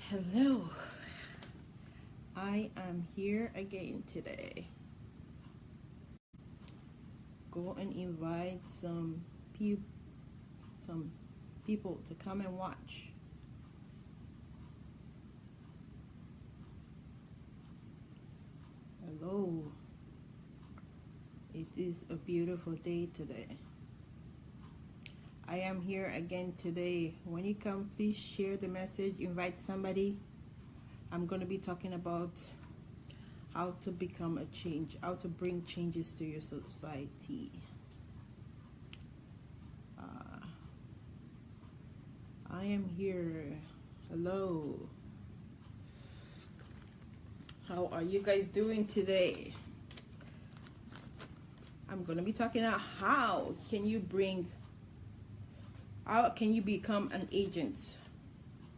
Hello, I am here again today. Go and invite some people to come and watch. Hello, it is a beautiful day today. I am here again today. When you come, please share the message, invite somebody. I'm going to be talking about how to become a change, how to bring changes to your society. I am here. Hello. How are you guys doing today? I'm going to be talking about how can you become an agent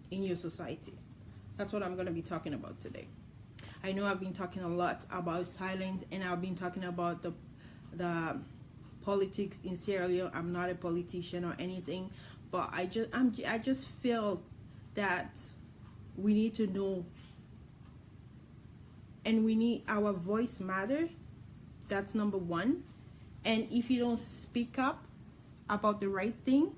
in your society. That's what I'm going to be talking about today. I know I've been talking a lot about silence, and I've been talking about the politics in Sierra Leone. I'm not a politician or anything, but I just feel that we need to know, and we need our voice matter. That's number one. And if you don't speak up about the right thing,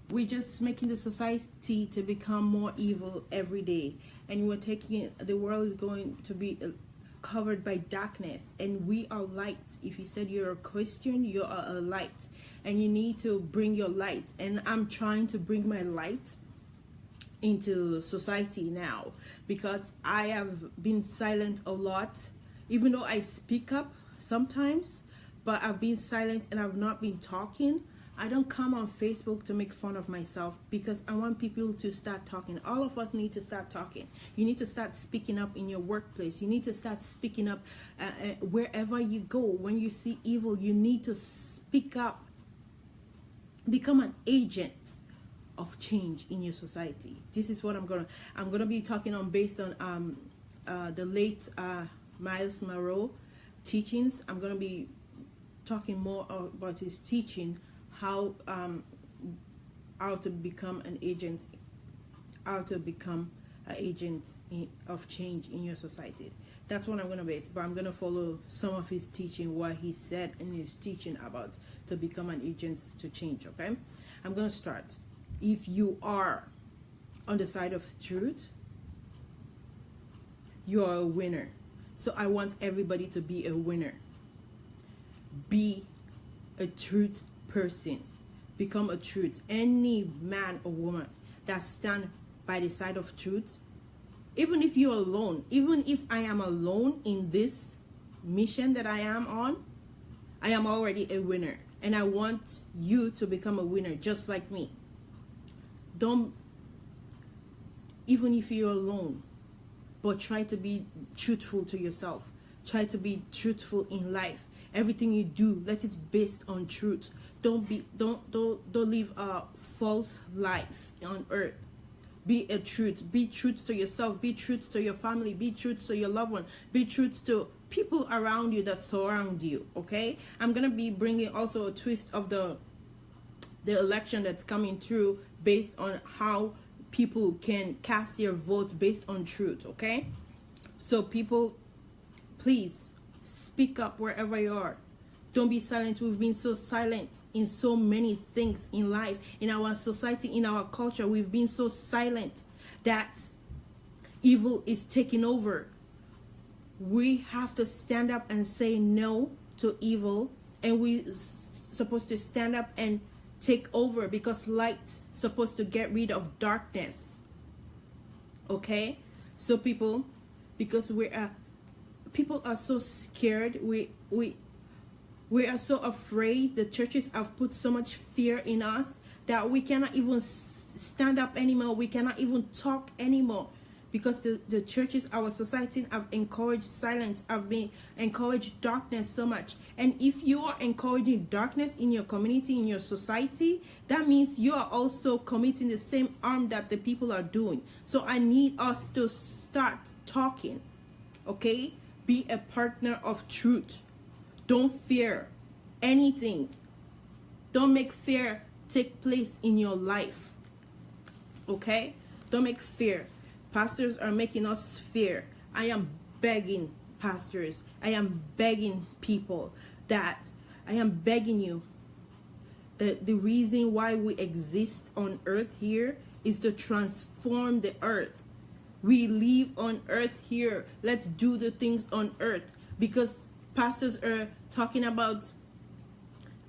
we're just making the society to become more evil every day, and the world is going to be covered by darkness, and we are light. If you said you're a Christian, you are a light, and you need to bring your light. And I'm trying to bring my light into society now, because I have been silent a lot, even though I speak up sometimes, but I've been silent and I've not been talking. I don't come on Facebook to make fun of myself, because I want people to start talking. All of us need to start talking. You need to start speaking up in your workplace. You need to start speaking up wherever you go. When you see evil, you need to speak up. Become an agent of change in your society. This is what I'm gonna be talking on, based on the late Myles Munroe teachings. I'm gonna be talking more about his teaching, how to become an agent, of change in your society. That's what I'm going to base, but I'm going to follow some of his teaching, what he said in his teaching about to become an agent to change. Okay, I'm going to start. If you are on the side of truth, you are a winner. So I want everybody to be a winner. Be a truth person. Become a truth. Any man or woman that stand by the side of truth, even if you're alone, even if I am alone in this mission that I am on, I am already a winner, and I want you to become a winner just like me. Don't, even if you're alone, but try to be truthful to yourself. Try to be truthful in life. Everything you do, let it be based on truth. Don't live a false life on earth. Be a truth. Be truth to yourself. Be truth to your family. Be truth to your loved one. Be truth to people around you that surround you. Okay, I'm gonna be bringing also a twist of the election that's coming through, based on how people can cast their vote based on truth. Okay, so people, please speak up wherever you are. Don't be silent. We've been so silent in so many things in life, in our society, in our culture. We've been so silent that evil is taking over. We have to stand up and say no to evil, and we're supposed to stand up and take over, because light's supposed to get rid of darkness. Okay, so people, because people are so scared. We are so afraid. The churches have put so much fear in us that we cannot even stand up anymore. We cannot even talk anymore, because the churches, our society, have encouraged silence, have been encouraged darkness so much. And if you are encouraging darkness in your community, in your society, that means you are also committing the same harm that the people are doing. So I need us to start talking. Okay, be a partner of truth. Don't fear anything. Don't make fear take place in your life. Okay? Don't make fear. Pastors are making us fear. I am begging pastors, I am begging people, that I am begging you, that the reason why we exist on earth here is to transform the earth. We live on earth here. Let's do the things on earth. Because pastors are talking about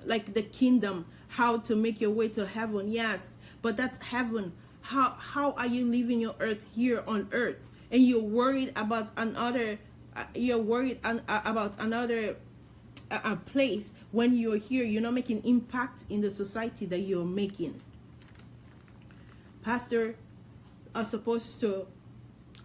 like the kingdom, how to make your way to heaven. Yes, but that's heaven. How are you living your earth here on earth? And you're worried about another, about another place. When you're here, you're not making impact in the society that you're making. Pastors are supposed to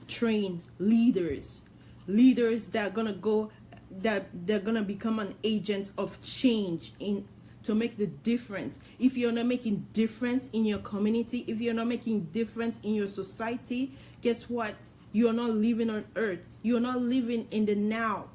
train leaders that are gonna go, that they're gonna become an agent of change in to make the difference. If you're not making difference in your community, if you're not making difference in your society, guess what? You're not living on earth. You're not living in the now.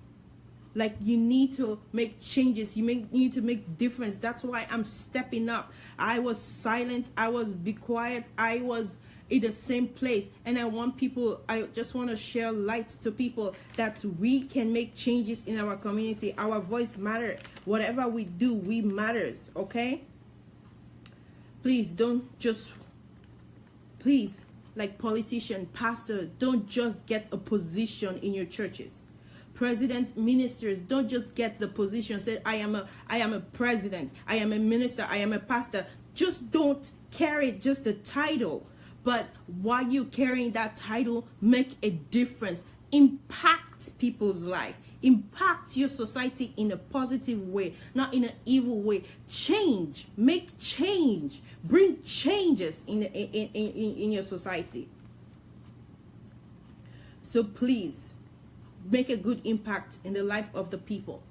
Like, you need to make changes. You need to make difference. That's why I'm stepping up. I was silent. I was be quiet. I was in the same place, and I just want to share light to people that we can make changes in our community. Our voice matters. Whatever we do, we matters. Okay, please like politician, pastor, don't just get a position in your churches. President, ministers, don't just get the position. Say, I am a president, I am a minister, I am a pastor. Just don't carry just a title. But while you carrying that title, make a difference. Impact people's life. Impact your society in a positive way, not in an evil way. Change. Make change. Bring changes in your society. So please, make a good impact in the life of the people.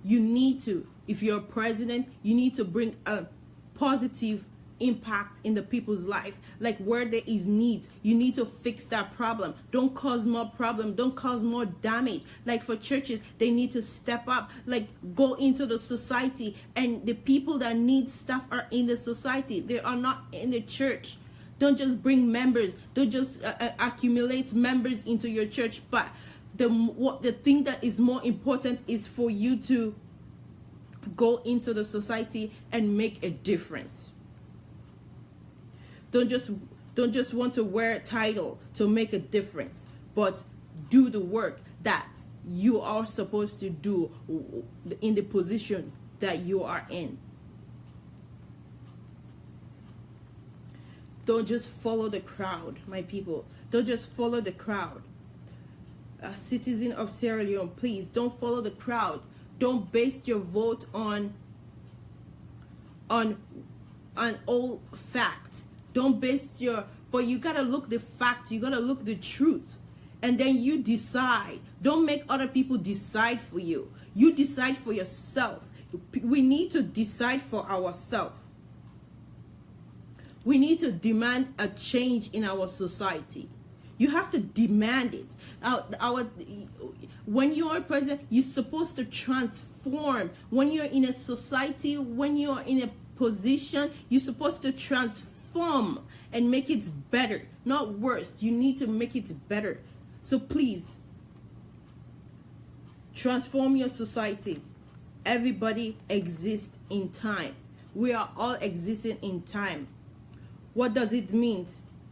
You need to, if you're a president, you need to bring a positive impact in the people's life. Like, where there is need, you need to fix that problem. Don't cause more problem. Don't cause more damage. Like, for churches, they need to step up, like go into the society, and the people that need stuff are in the society. They are not in the church. Don't just bring members. Don't just accumulate members into your church. But the thing that is more important is for you to go into the society and make a difference. Don't just want to wear a title to make a difference, but do the work that you are supposed to do in the position that you are in. Don't just follow the crowd, my people. Don't just follow the crowd. Citizen of Sierra Leone, please don't follow the crowd. Don't base your vote on old facts. Don't base but you gotta look the facts, you gotta look the truth, and then you decide. Don't make other people decide for you. You decide for yourself. We need to decide for ourselves. We need to demand a change in our society. You have to demand it. When you are president, you're supposed to transform. When you're in a society, when you're in a position, you're supposed to transform and make it better, not worse. You need to make it better. So please, transform your society. Everybody exists in time. We are all existing in time. What does it mean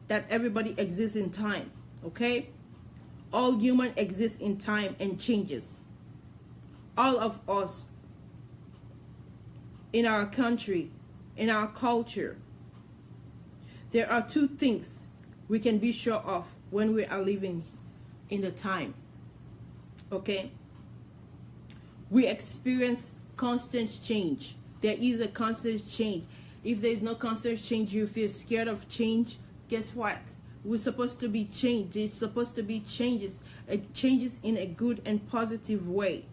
that everybody exists in time? Okay? All human exists in time and changes. All of us, in our country, in our culture, there are two things we can be sure of when we are living in the time. Okay? We experience constant change. There is a constant change. If there is no constant change, you feel scared of change. Guess what? We're supposed to be changed. It's supposed to be changes in a good and positive way.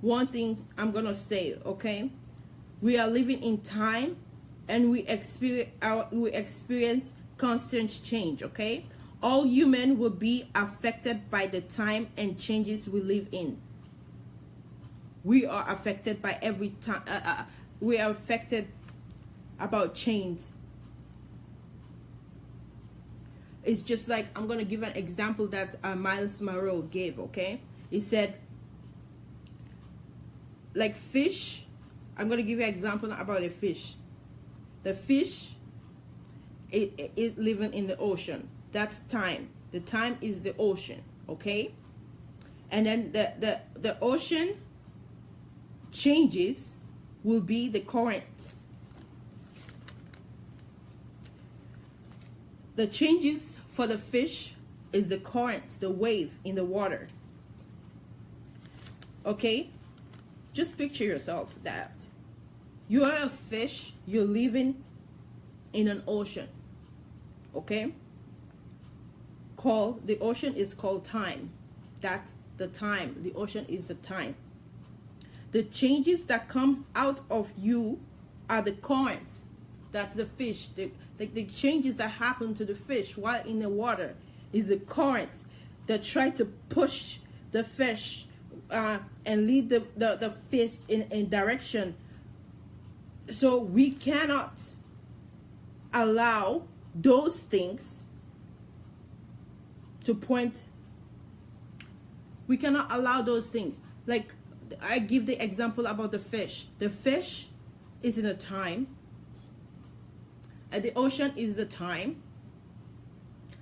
One thing I'm gonna say, okay? We are living in time, and we experience constant change, okay? All human will be affected by the time and changes we live in. We are affected by every time. We are affected about change. It's just like, I'm going to give an example that Miles Monroe gave, okay? He said, like fish, I'm going to give you an example about a fish. The fish, it living in the ocean. That's time. The time is the ocean, okay? And then the ocean changes will be the current. The changes for the fish is the current, the wave in the water. Okay? Just picture yourself that you are a fish, you're living in an ocean. Okay? The ocean is called time. That's the time. The ocean is the time. The changes that comes out of you are the current. That's the fish. The changes that happen to the fish while in the water is the current that try to push the fish and lead the fish in direction. So we cannot allow those things to point. We cannot allow those things. Like I give the example about the fish. The fish is in a time, and the ocean is the time,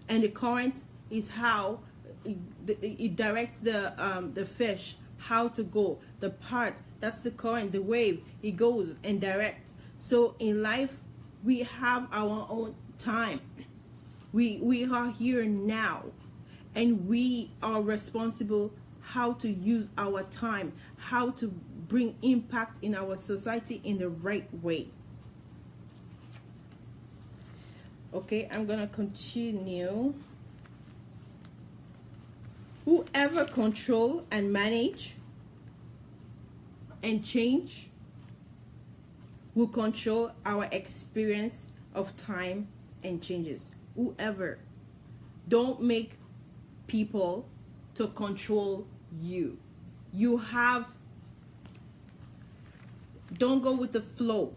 and the current is how it directs the fish how to go. The part, that's the current, the wave, it goes and directs. So in life, we have our own time. We are here now, and we are responsible how to use our time, how to bring impact in our society in the right way. Okay, I'm gonna continue. Whoever control and manage and change will control our experience of time and changes. Whoever. Don't make people to control you. Don't go with the flow.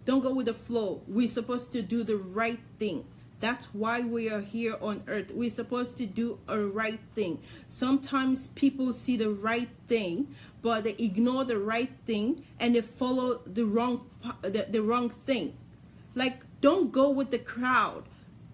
Don't go with the flow. We're supposed to do the right thing. That's why we are here on earth. We're supposed to do a right thing. Sometimes people see the right thing, but they ignore the right thing and they follow the wrong thing. Like, don't go with the crowd.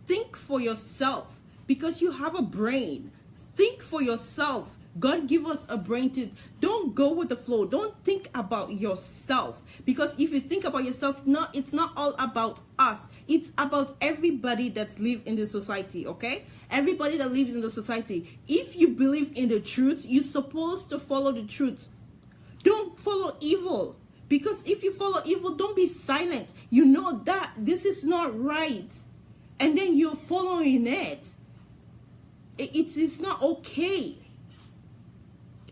Think for yourself, because you have a brain. Think for yourself. God give us a brain to. Don't go with the flow. Don't think about yourself, because if you think about yourself, it's not all about us. It's about everybody that lives in the society, okay? Everybody that lives in the society. If you believe in the truth, you're supposed to follow the truth. Don't follow evil, because if you follow evil, don't be silent. You know that this is not right, and then you're following it. It's not okay.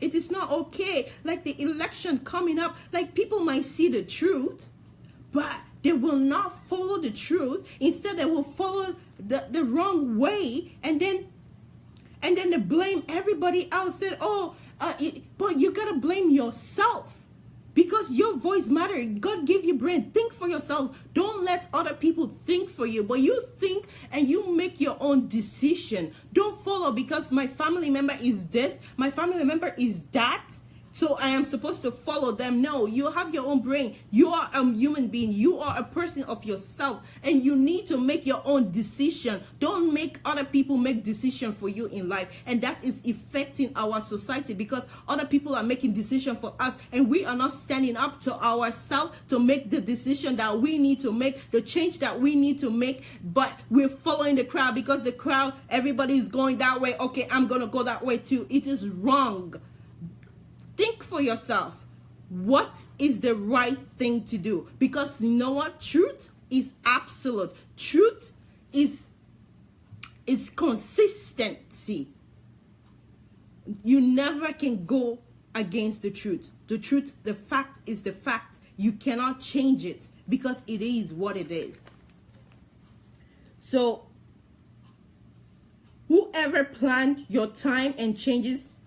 It is not okay. Like the election coming up, like people might see the truth, but they will not follow the truth. Instead, they will follow the wrong way, and then they blame everybody else. Said, but you gotta blame yourself, because your voice matters. God gave you brain. Think for yourself. Don't let other people think for you, but you think and you make your own decision. Don't follow because my family member is this, my family member is that, so I am supposed to follow them. No, you have your own brain. You are a human being. You are a person of yourself, and you need to make your own decision. Don't make other people make decision for you in life, and that is affecting our society, because other people are making decision for us, and we are not standing up to ourselves to make the decision that we need to make, the change that we need to make. But we're following the crowd, because the crowd, everybody is going that way. Okay, I'm gonna go that way too. It is wrong. Think for yourself. What is the right thing to do? Because you know what? Truth is absolute. Truth is consistency. You never can go against the truth. The truth, the fact is the fact. You cannot change it, because it is what it is. So, whoever planned your time and changes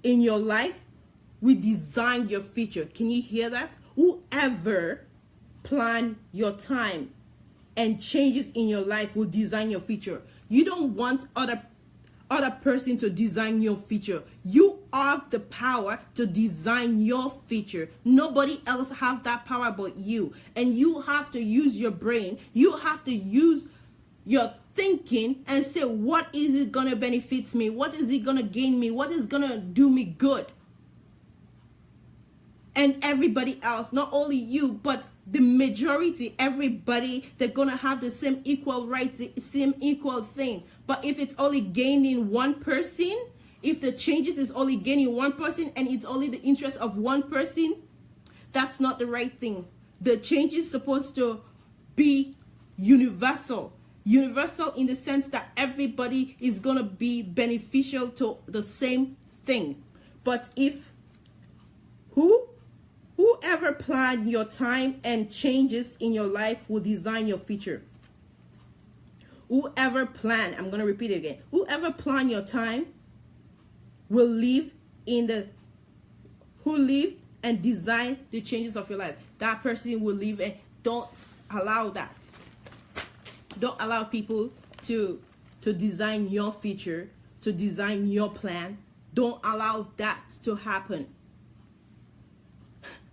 in your life, we design your future. Can you hear that? Whoever planned your time and changes in your life will design your future. You don't want other person to design your future. You have the power to design your future. Nobody else have that power but you. And you have to use your brain. You have to use your thinking and say, what is it gonna benefit me? What is it gonna gain me? What is gonna do me good? And everybody else, not only you, but the majority, everybody, they're gonna have the same equal rights, the same equal thing. But if it's only gaining one person, if the changes is only gaining one person and it's only the interest of one person, that's not the right thing. The change is supposed to be universal. Universal in the sense that everybody is gonna be beneficial to the same thing. But if whoever plan your time and changes in your life will design your future. Whoever plan, I'm going to repeat it again. Whoever plan your time will live who live and design the changes of your life. That person will live, and don't allow that. Don't allow people to design your future, to design your plan. Don't allow that to happen.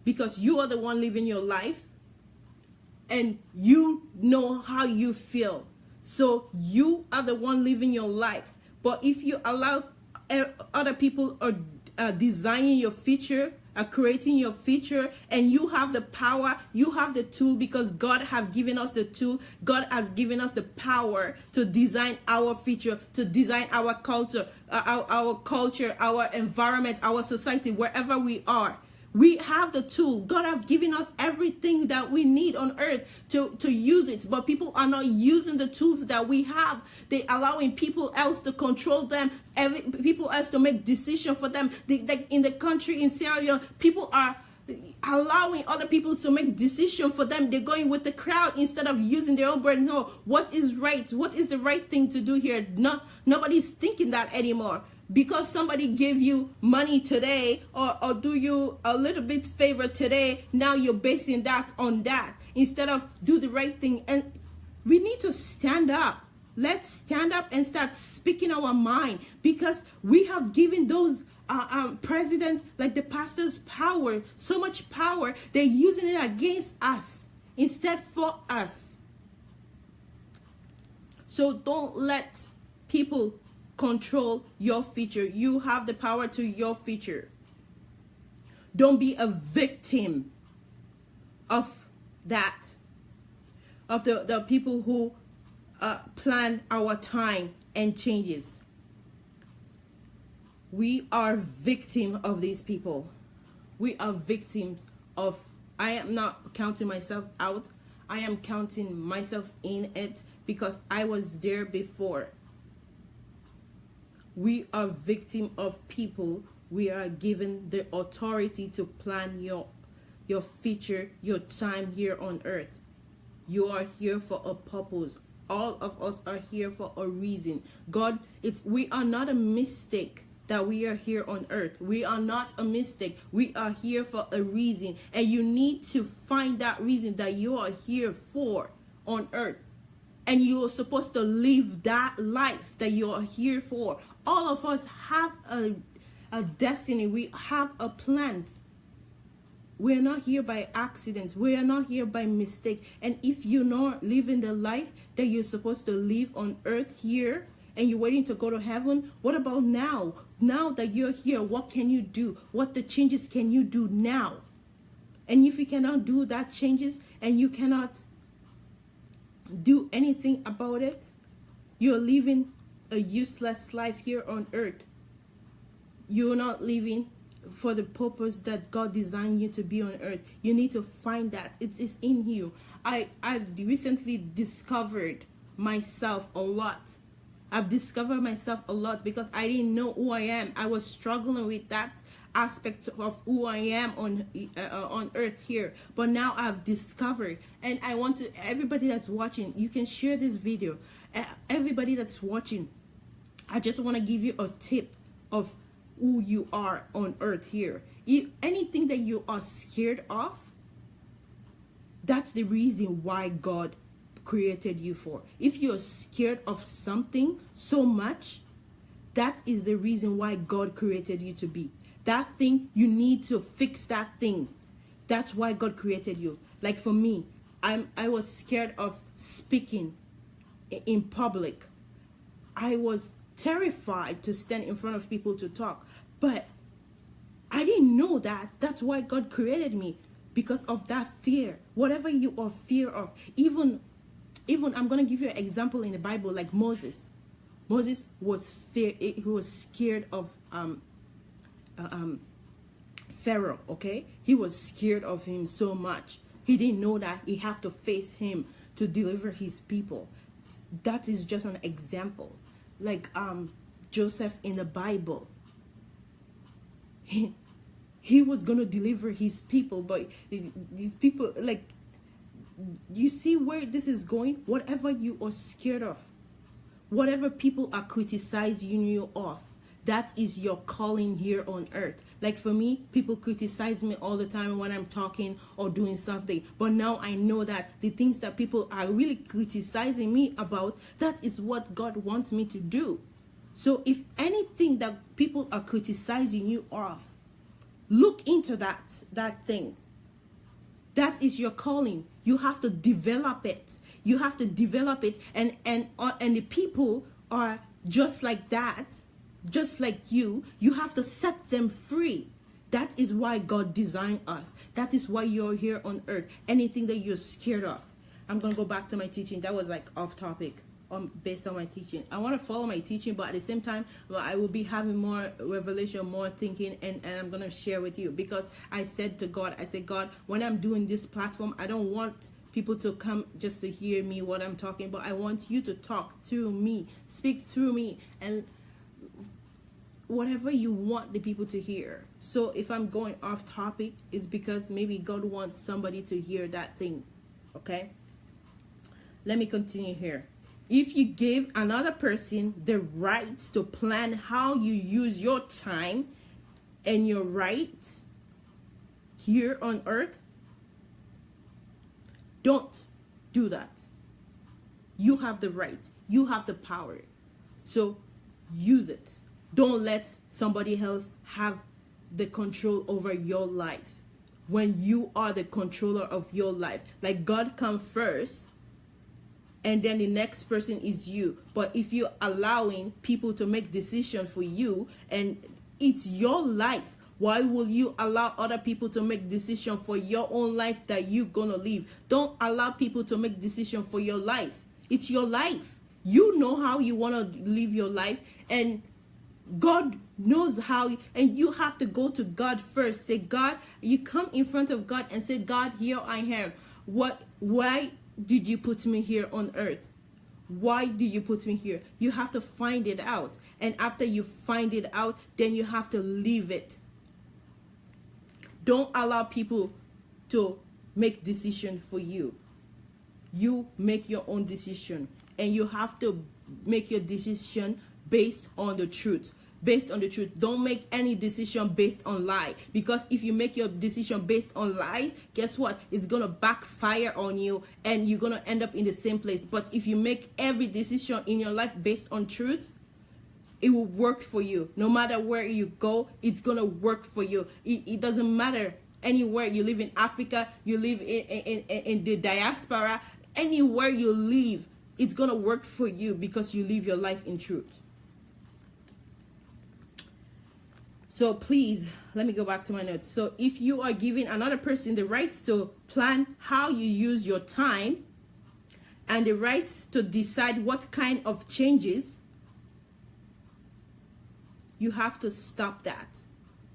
Because you are the one living your life and you know how you feel. So you are the one living your life. But if you allow other people are designing your future, are creating your future, and you have the power, you have the tool, because God has given us the tool. God has given us the power to design our future, to design our culture, our environment, our society, wherever we are. We have the tool. God has given us everything that we need on earth to use it. But people are not using the tools that we have. They're allowing people else to control them. People else to make decisions for them. In the country, in Sierra Leone, people are allowing other people to make decisions for them. They're going with the crowd instead of using their own brain. No, what is right? What is the right thing to do here? Nobody's thinking that anymore. Because somebody gave you money today or do you a little bit favor today, now you're basing that on that instead of do the right thing. And we need to stand up. Let's stand up and start speaking our mind, because we have given those presidents, like the pastors, power, so much power. They're using it against us instead for us. So don't let people control your future. You have the power to your future. Don't be a victim of that, of the people who plan our time and changes. We are victims of these people. We are victims of, I am not counting myself out. I am counting myself in it because I was there before. We are victim of people. We are given the authority to plan your future, your time here on earth. You are here for a purpose. All of us are here for a reason. We are not a mistake that we are here on earth. We are not a mistake. We are here for a reason. And you need to find that reason that you are here for on earth. And you are supposed to live that life that you are here for. All of us have a destiny. We have a plan. We are not here by accident. We are not here by mistake. And if you're not living the life that you're supposed to live on earth here, and you're waiting to go to heaven, what about now? Now that you're here, what can you do? What the changes can you do now? And if you cannot do that changes and you cannot do anything about it, you're living a useless life here on earth. You're not living for the purpose that God designed you to be on earth. You need to find that. It is in you. I've recently discovered myself a lot. I've discovered myself a lot because I didn't know who I am. I was struggling with that aspect of who I am on earth here. But now I've discovered, and I want to, everybody that's watching, you can share this video. Everybody that's watching, I just want to give you a tip of who you are on earth here. Anything that you are scared of, that's the reason why God created you for. If you're scared of something so much, that is the reason why God created you to be. That thing, you need to fix that thing. That's why God created you. Like for me, I was scared of speaking in public. I was terrified to stand in front of people to talk. But I didn't know that. That's why God created me. Because of that fear. Whatever you are fear of. Even I'm going to give you an example in the Bible, like Moses. Moses was he was scared of Pharaoh, okay? He was scared of him so much. He didn't know that he had to face him to deliver his people. That is just an example. Like Joseph in the Bible. He was going to deliver his people, but these people, like, you see where this is going? Whatever you are scared of, whatever people are criticizing you of, that is your calling here on earth. Like for me, people criticize me all the time when I'm talking or doing something. But now I know that the things that people are really criticizing me about, that is what God wants me to do. So if anything that people are criticizing you of, look into that thing. That is your calling. You have to develop it. You have to develop it, and the people are just like that, just like you. You have to set them free. That is why God designed us. That is why you're here on earth. Anything that you're scared of. I'm gonna go back to my teaching. That was like off topic. Based on my teaching, I want to follow my teaching, but at the same time, I will be having more revelation, more thinking, and I'm going to share with you, because I said to God, I said, God, when I'm doing this platform, I don't want people to come just to hear me what I'm talking, but I want you to talk through me, speak through me, and whatever you want the people to hear. So if I'm going off topic, it's because maybe God wants somebody to hear that thing. Okay, let me continue here. If you give another person the right to plan how you use your time and your right here on earth, don't do that. You have the right. You have the power. So use it. Don't let somebody else have the control over your life when you are the controller of your life. Like God comes first, and then the next person is you. But if you're allowing people to make decisions for you, and it's your life, why will you allow other people to make decisions for your own life that you're gonna live? Don't allow people to make decisions for your life. It's your life. You know how you want to live your life, and God knows how, and you have to go to God first. Say, God, you come in front of God and say, God, here I am. Why did you put me here on earth? Why do you put me here? You have to find it out. And after you find it out, then you have to leave it. Don't allow people to make decisions for you. You make your own decision. And you have to make your decision based on the truth. Based on the truth. Don't make any decision based on lie. Because if you make your decision based on lies, guess what? It's going to backfire on you, and you're going to end up in the same place. But if you make every decision in your life based on truth, it will work for you. No matter where you go, it's going to work for you. It doesn't matter anywhere. You live in Africa, you live in the diaspora, anywhere you live, it's going to work for you because you live your life in truth. So please, let me go back to my notes. So if you are giving another person the right to plan how you use your time and the right to decide what kind of changes, you have to stop that.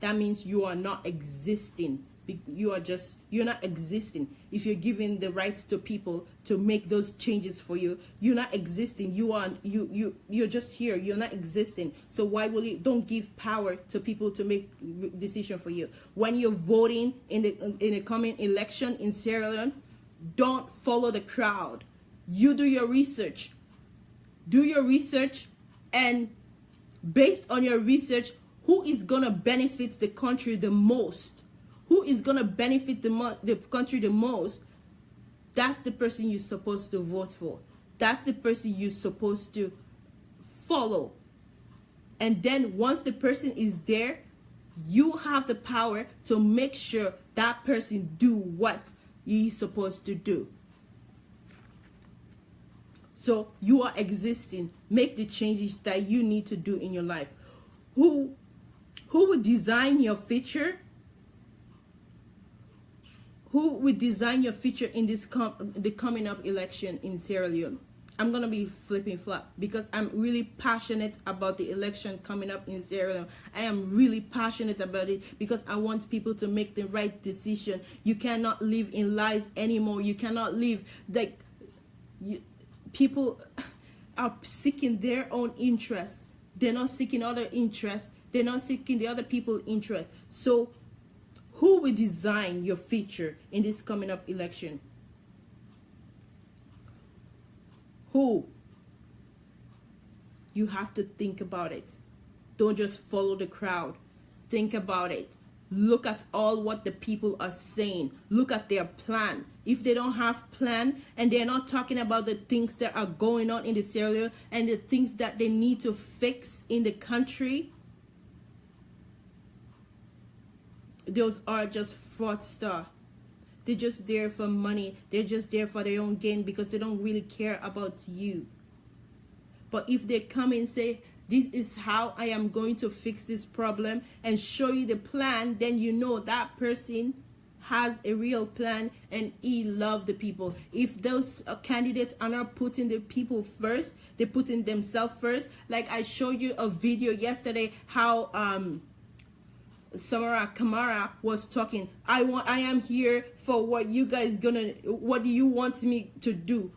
That means you are not existing. You're not existing. If you're giving the rights to people to make those changes for you, you're not existing. You're just here. You're not existing. So why will you? Don't give power to people to make decision for you. When you're voting in the coming election in Sierra Leone, don't follow the crowd. You do your research. Do your research, and based on your research, who is gonna benefit the country the most? Who is going to benefit the country the most? That's the person you're supposed to vote for. That's the person you're supposed to follow. And then once the person is there, you have the power to make sure that person do what he's supposed to do. So you are existing. Make the changes that you need to do in your life. Who will design your future? Who will design your future in this the coming up election in Sierra Leone? I'm going to be flipping flop because I'm really passionate about the election coming up in Sierra Leone. I am really passionate about it because I want people to make the right decision. You cannot live in lies anymore. You cannot live like people are seeking their own interests. They're not seeking other interests. They're not seeking the other people's interests. So who will design your future in this coming up election? Who? You have to think about it. Don't just follow the crowd. Think about it. Look at all what the people are saying. Look at their plan. If they don't have plan and they're not talking about the things that are going on in the Sierra Leone and the things that they need to fix in the country, those are just fraudsters. They're just there for money. They're just there for their own gain because they don't really care about you. But if they come and say, this is how I am going to fix this problem and show you the plan, then you know that person has a real plan and he loves the people. If those candidates are not putting the people first, they're putting themselves first. Like I showed you a video yesterday how Samara Kamara was talking. I am here for what you guys what do you want me to do?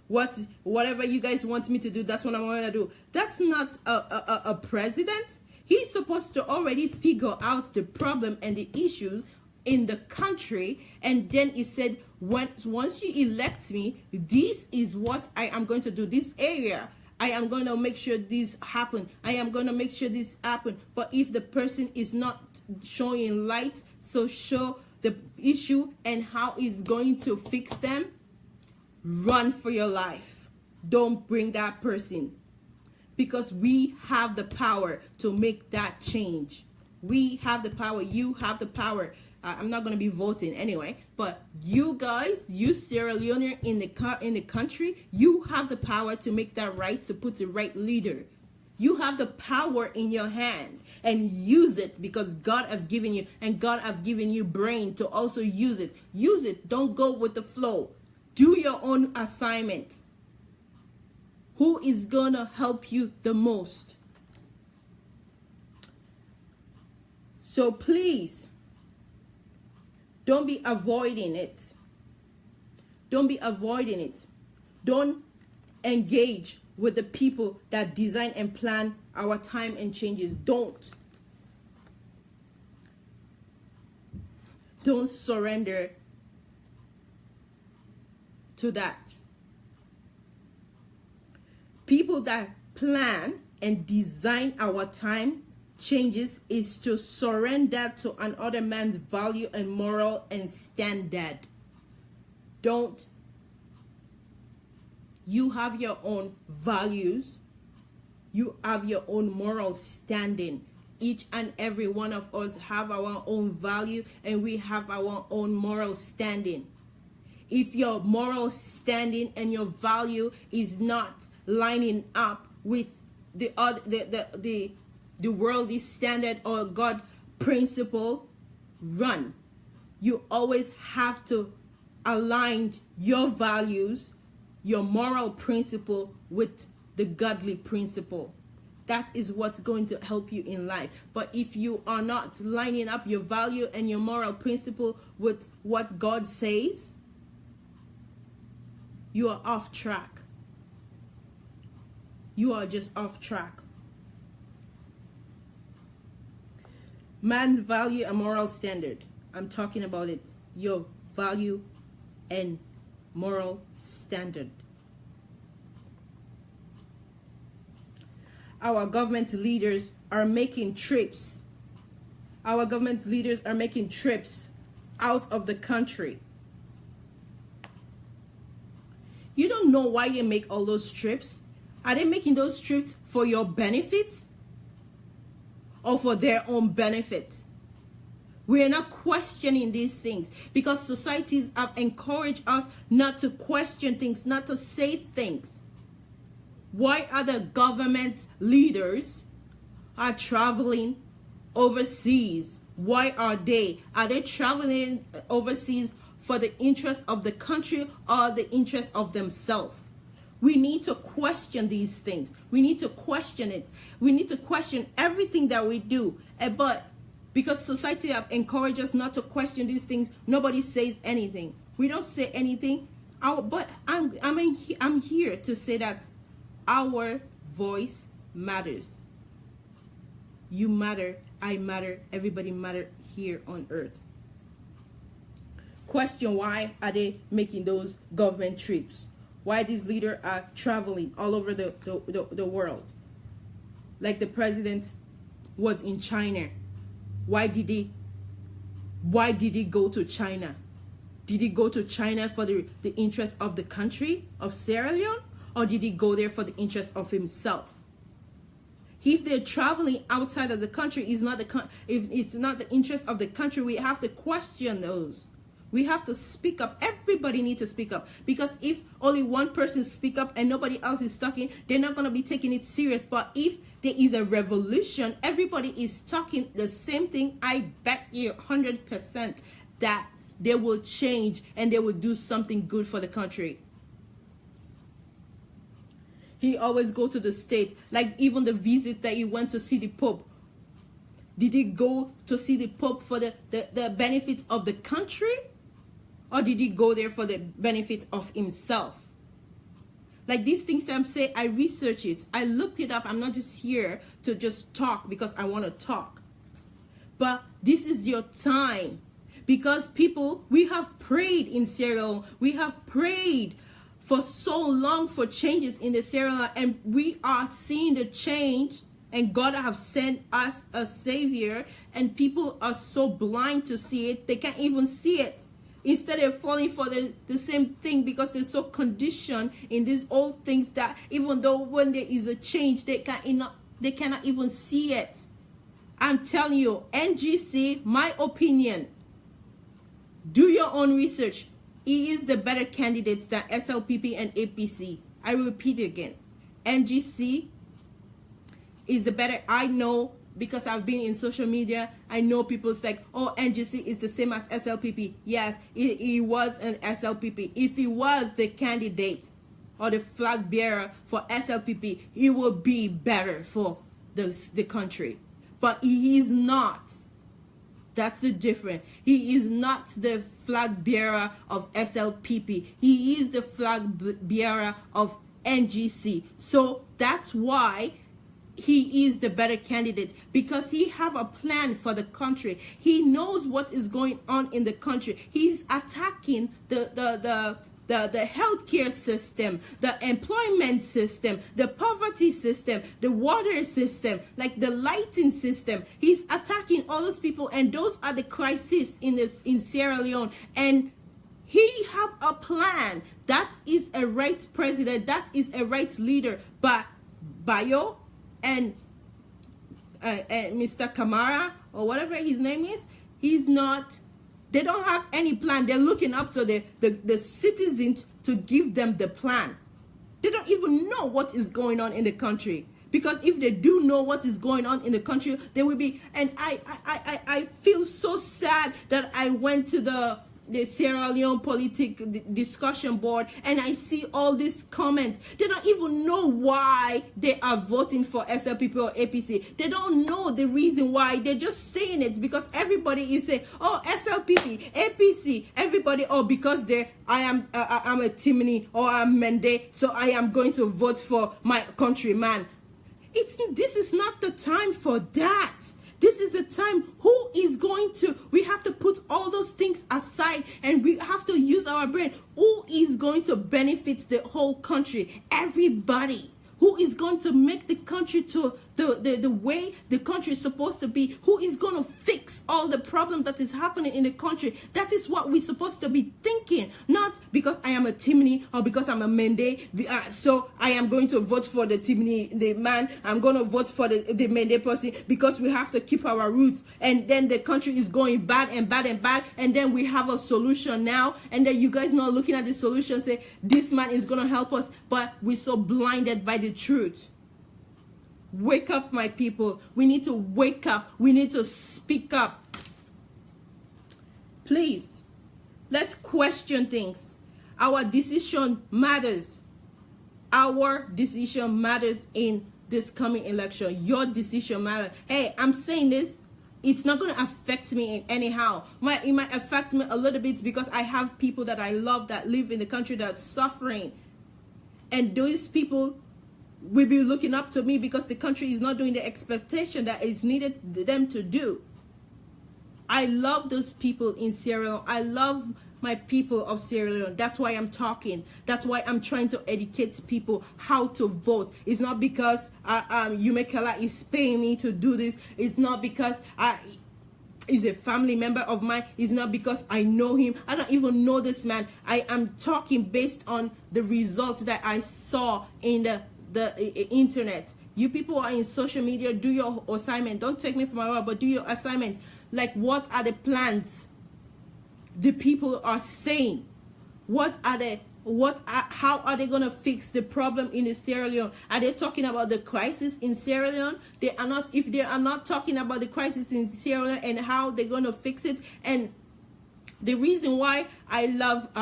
Whatever you guys want me to do, that's what I'm gonna do. That's not a president. He's supposed to already figure out the problem and the issues in the country, and then he said, once you elect me, this is what I am going to do. This area, I am going to make sure this happen. I am going to make sure this happen. But if the person is not showing light, so show the issue and how he's going to fix them, run for your life. Don't bring that person. Because we have the power to make that change. We have the power. You have the power. I'm not going to be voting anyway, but you guys, you Sierra Leone in the country, you have the power to make that right, to put the right leader. You have the power in your hand and use it because God have given you, and God have given you brain to also use it. Use it. Don't go with the flow. Do your own assignment. Who is going to help you the most? So please, don't be avoiding it. Don't be avoiding it. Don't engage with the people that design and plan our time and changes. Don't surrender to that. People that plan and design our time changes is to surrender to another man's value and moral and standard. Don't. You have your own values. You have your own moral standing. Each and every one of us have our own value and we have our own moral standing. If your moral standing and your value is not lining up with the worldly standard or God principle, run. You always have to align your values, your moral principle with the godly principle. That is what's going to help you in life. But if you are not lining up your value and your moral principle with what God says, you are off track. You are just off track. Man's value and moral standard. I'm talking about it. Your value and moral standard. Our government leaders are making trips. Our government leaders are making trips out of the country. You don't know why they make all those trips. Are they making those trips for your benefit or for their own benefit? We are not questioning these things because societies have encouraged us not to question things, not to say things. Why are the government leaders are traveling overseas? Why are they? Are they traveling overseas for the interest of the country or the interest of themselves? We need to question these things. We need to question it. We need to question everything that we do. But because society have encouraged us not to question these things, nobody says anything. We don't say anything. But I'm here to say that our voice matters. You matter. I matter. Everybody matter here on earth. Question: why are they making those government trips? Why these leaders are traveling all over the world? Like the president was in China. Why did he go to China? Did he go to China for the interest of the country of Sierra Leone? Or did he go there for the interest of himself? If they're traveling outside of the country, if it's not the interest of the country, we have to question those. We have to speak up. Everybody needs to speak up. Because if only one person speak up and nobody else is talking, they're not going to be taking it serious. But if there is a revolution, everybody is talking the same thing, I bet you 100% that they will change and they will do something good for the country. He always go to the States. Like even the visit that he went to see the Pope. Did he go to see the Pope for the benefits of the country? Or did he go there for the benefit of himself? Like these things that I'm saying, I research it. I looked it up. I'm not just here to just talk because I want to talk. But this is your time. Because people, we have prayed in Sierra Leone. We have prayed for so long for changes in the Sierra Leone. And we are seeing the change. And God have sent us a savior. And people are so blind to see it. They can't even see it. Instead of falling for the same thing because they're so conditioned in these old things that even though when there is a change, they cannot even see it. I'm telling you, NGC, my opinion, do your own research. He is the better candidates than SLPP and APC. I repeat it again. NGC is the better. I know because I've been in social media. I know people's like, oh, NGC is the same as SLPP. Yes, he was an SLPP. If he was the candidate or the flag bearer for SLPP, he will be better for the country. But he is not. That's the difference. He is not the flag bearer of SLPP. He is the flag bearer of NGC. So that's why he is the better candidate, because he have a plan for the country. He knows what is going on in the country. He's attacking the healthcare system, the employment system, the poverty system, the water system, like the lighting system. He's attacking all those people, and those are the crises in Sierra Leone. And he have a plan. That is a right president. That is a right leader. But Bayo and Mr. Kamara, or whatever his name is, he's not. They don't have any plan. They're looking up to the citizens to give them the plan. They don't even know what is going on in the country. Because if they do know what is going on in the country, they will be. And I feel so sad that I went to the Sierra Leone Politic Discussion Board and I see all these comments. They don't even know why they are voting for SLPP or APC. They don't know the reason why. They're just saying it because everybody is saying, oh, SLPP, APC, everybody, oh, because I'm a Timini or I'm Mende, so I am going to vote for my countryman. This is not the time for that. This is the time we have to put all those things aside and we have to use our brain. Who is going to benefit the whole country? Everybody. Who Who is going to make the country to the way the country is supposed to be? Who is going to fix all the problem that is happening in the country? That is what we're supposed to be thinking. Not because I am a Timney or because I'm a Mende, so I am going to vote for the Timney, the man. I'm going to vote for the Mende person because we have to keep our roots. And then the country is going bad and bad and bad. And then we have a solution now. And then you guys not looking at the solution, say, this man is going to help us. But we're so blinded by the truth. Wake up, my people. We need to wake up. We need to speak up. Please, let's question things. Our decision matters. Our decision matters in this coming election. Your decision matters. Hey, I'm saying this. It's not going to affect me in anyhow. It might affect me a little bit because I have people that I love that live in the country that's suffering. And those people will be looking up to me because the country is not doing the expectation that is needed them to do. I love those people in Sierra Leone. I love my people of Sierra Leone. That's why I'm talking. That's why I'm trying to educate people how to vote. It's not because Yumekala is paying me to do this. It's not because he's a family member of mine. It's not because I know him. I don't even know this man. I am talking based on the results that I saw in the internet. You people are in social media. Do your assignment. Don't take me for my word, but do your assignment. Like, what are the plans the people are saying? How are they gonna fix the problem in the Sierra Leone? Are they talking about the crisis in Sierra Leone? They are not. If they are not talking about the crisis in Sierra Leone and how they're gonna fix it, and the reason why I love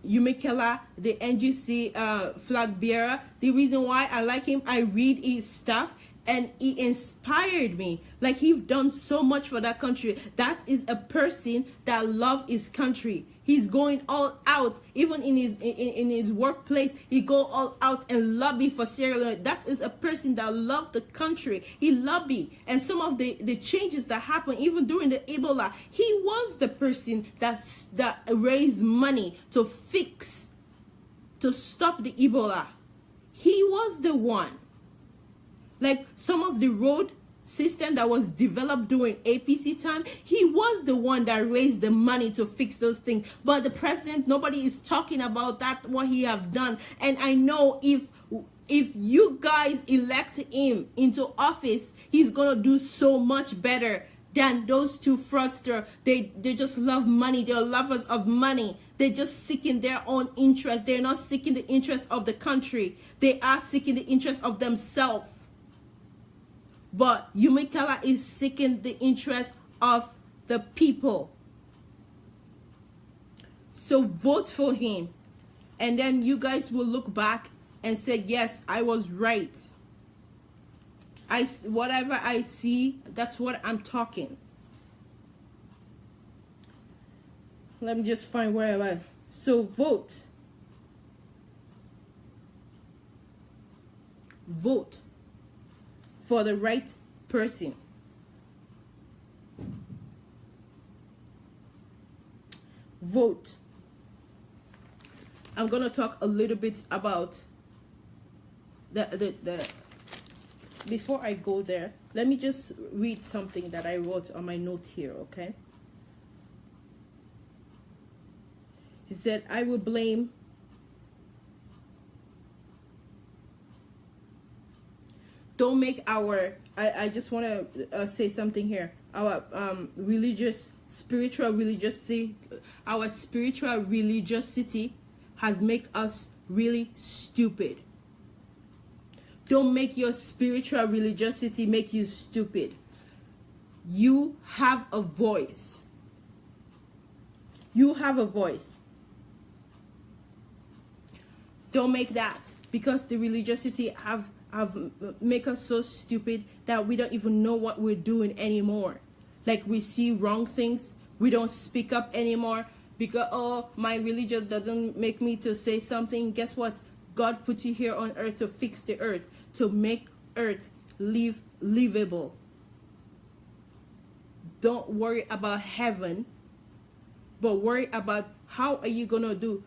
Yumekala, the NGC flag bearer, the reason why I like him, I read his stuff. And he inspired me. Like, he's done so much for that country. That is a person that loves his country. He's going all out. Even in his workplace, he go all out and lobby for Sierra Leone. That is a person that loves the country. He lobby. And some of the changes that happened, even during the Ebola, he was the person that raised money to stop the Ebola. He was the one. Like, some of the road system that was developed during APC time, he was the one that raised the money to fix those things. But the president, nobody is talking about that, what he have done. And I know if you guys elect him into office, he's gonna do so much better than those two fraudsters. They just love money. They're lovers of money. They're just seeking their own interest. They're not seeking the interest of the country. They are seeking the interest of themselves. But Yumekala is seeking the interest of the people. So vote for him. And then you guys will look back and say, yes, I was right. Whatever I see, that's what I'm talking. Let me just find where I'm at. So vote. Vote for the right person. Vote. I'm going to talk a little bit about the before I go there, let me just read something that I wrote on my note here, okay? He said, I will blame don't make our, I just want to say something here. Our spiritual religiosity has made us really stupid. Don't make your spiritual religiosity make you stupid. You have a voice. You have a voice. Don't make that, because the religiosity have make us so stupid that we don't even know what we're doing anymore. Like, we see wrong things, we don't speak up anymore because, oh, my religion doesn't make me to say something. Guess what? God put you here on earth to fix the earth, to make earth livable. Don't worry about heaven, but worry about how are you gonna do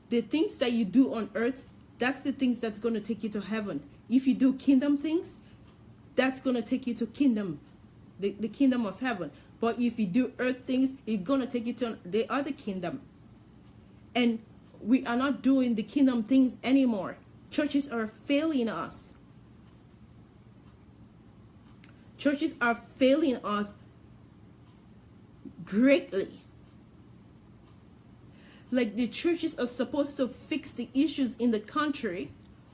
the things that you do on earth. That's the things that's going to take you to heaven. If you do kingdom things, that's going to take you to kingdom, the kingdom of heaven. But if you do earth things, it's going to take you to the other kingdom. And we are not doing the kingdom things anymore. Churches are failing us. Churches are failing us greatly. Like, the churches are supposed to fix the issues in the country,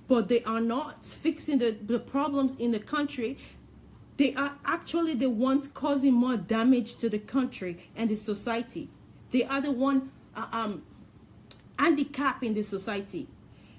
but they are not fixing the problems in the country. They are actually the ones causing more damage to the country and the society. They are the one handicapping the society.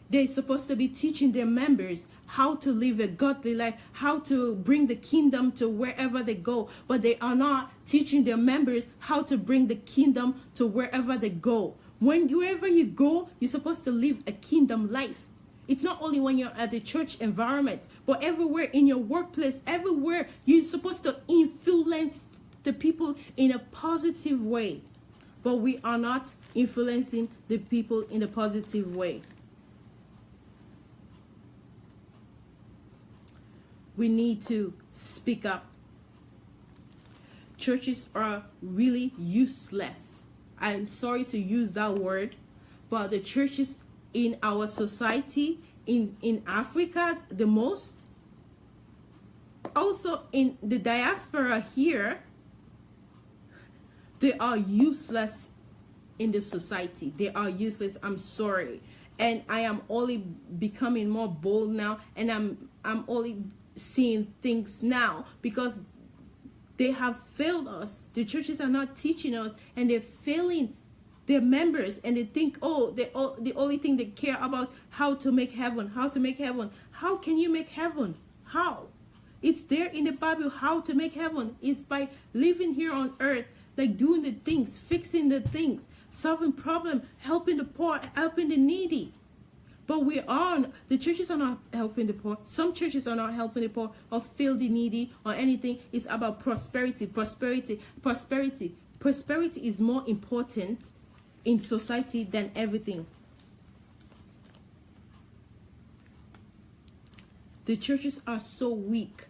They're supposed to be teaching their members how to live a godly life, how to bring the kingdom to wherever they go. But they are not teaching their members how to bring the kingdom to wherever they go. Wherever you go, you're supposed to live a kingdom life. It's not only when you're at the church environment, but everywhere in your workplace, everywhere, you're supposed to influence the people in a positive way. But we are not influencing the people in a positive way. We need to speak up. Churches are really useless. I'm sorry to use that word, but the churches in our society, in Africa the most, also in the diaspora here, they are useless in the society. They are useless. I'm sorry. And I am only becoming more bold now, and I'm only seeing things now because they have failed us. The churches are not teaching us, and they're failing their members, and they think, oh, the only thing they care about how to make heaven, how to make heaven. How can you make heaven? How? It's there in the Bible how to make heaven. It's by living here on earth, like doing the things, fixing the things, solving problems, helping the poor, helping the needy. But the churches are not helping the poor. Some churches are not helping the poor or feel the needy or anything. It's about prosperity. Prosperity is more important in society than everything. The churches are so weak.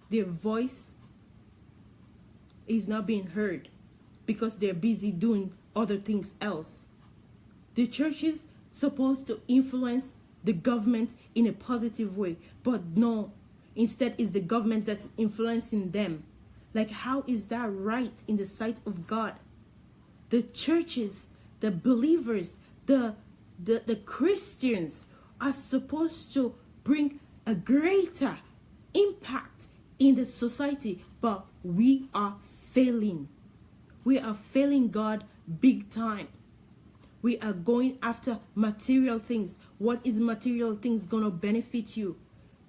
Their voice is not being heard because they're busy doing other things else. The churches supposed to influence the government in a positive way, but no, instead it's the government that's influencing them. Like, how is that right in the sight of God? The churches, the believers, the Christians are supposed to bring a greater impact in the society, but we are failing. We are failing God big time. We are going after material things. What is material things going to benefit you?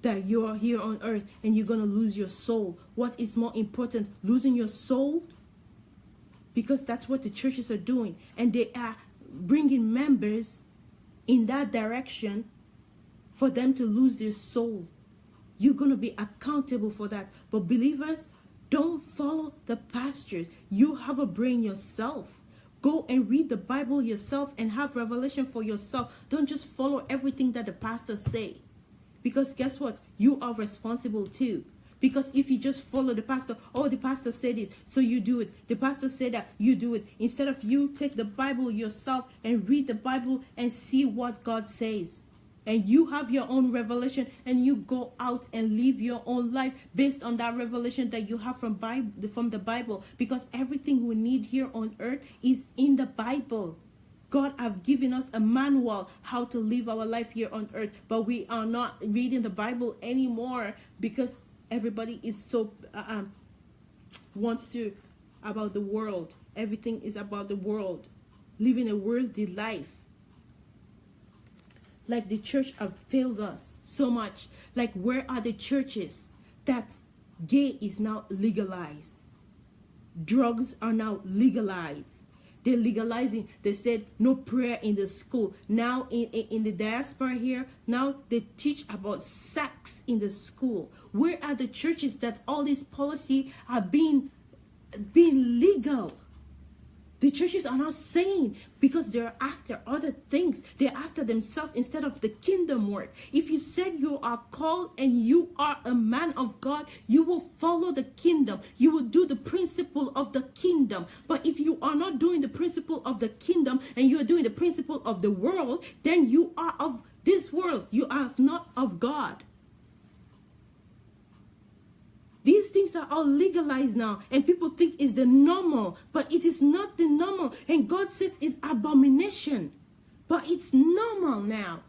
That you are here on earth and you're going to lose your soul. What is more important? Losing your soul? Because that's what the churches are doing. And they are bringing members in that direction for them to lose their soul. You're going to be accountable for that. But believers, don't follow the pastors. You have a brain yourself. Go and read the Bible yourself and have revelation for yourself. Don't just follow everything that the pastors say. Because guess what? You are responsible too. Because if you just follow the pastor, oh, the pastor said this, so you do it. The pastor said that, you do it. Instead of you take the Bible yourself and read the Bible and see what God says. And you have your own revelation and you go out and live your own life based on that revelation that you have from the Bible. Because everything we need here on earth is in the Bible. God has given us a manual how to live our life here on earth. But we are not reading the Bible anymore because everybody is so wants to about the world. Everything is about the world. Living a worldly life. Like the church have failed us so much. Like, where are the churches that gay is now legalized? Drugs are now legalized. They're legalizing. They said no prayer in the school. Now in the diaspora here, now they teach about sex in the school. Where are the churches that all this policy are being legal? The churches are not sane because they're after other things. They're after themselves instead of the kingdom work. If you said you are called and you are a man of God, you will follow the kingdom. You will do the principle of the kingdom. But if you are not doing the principle of the kingdom and you are doing the principle of the world, then you are of this world. You are not of God. These things are all legalized now, and people think it's the normal, but it is not the normal. And God says it's abomination, but it's normal now.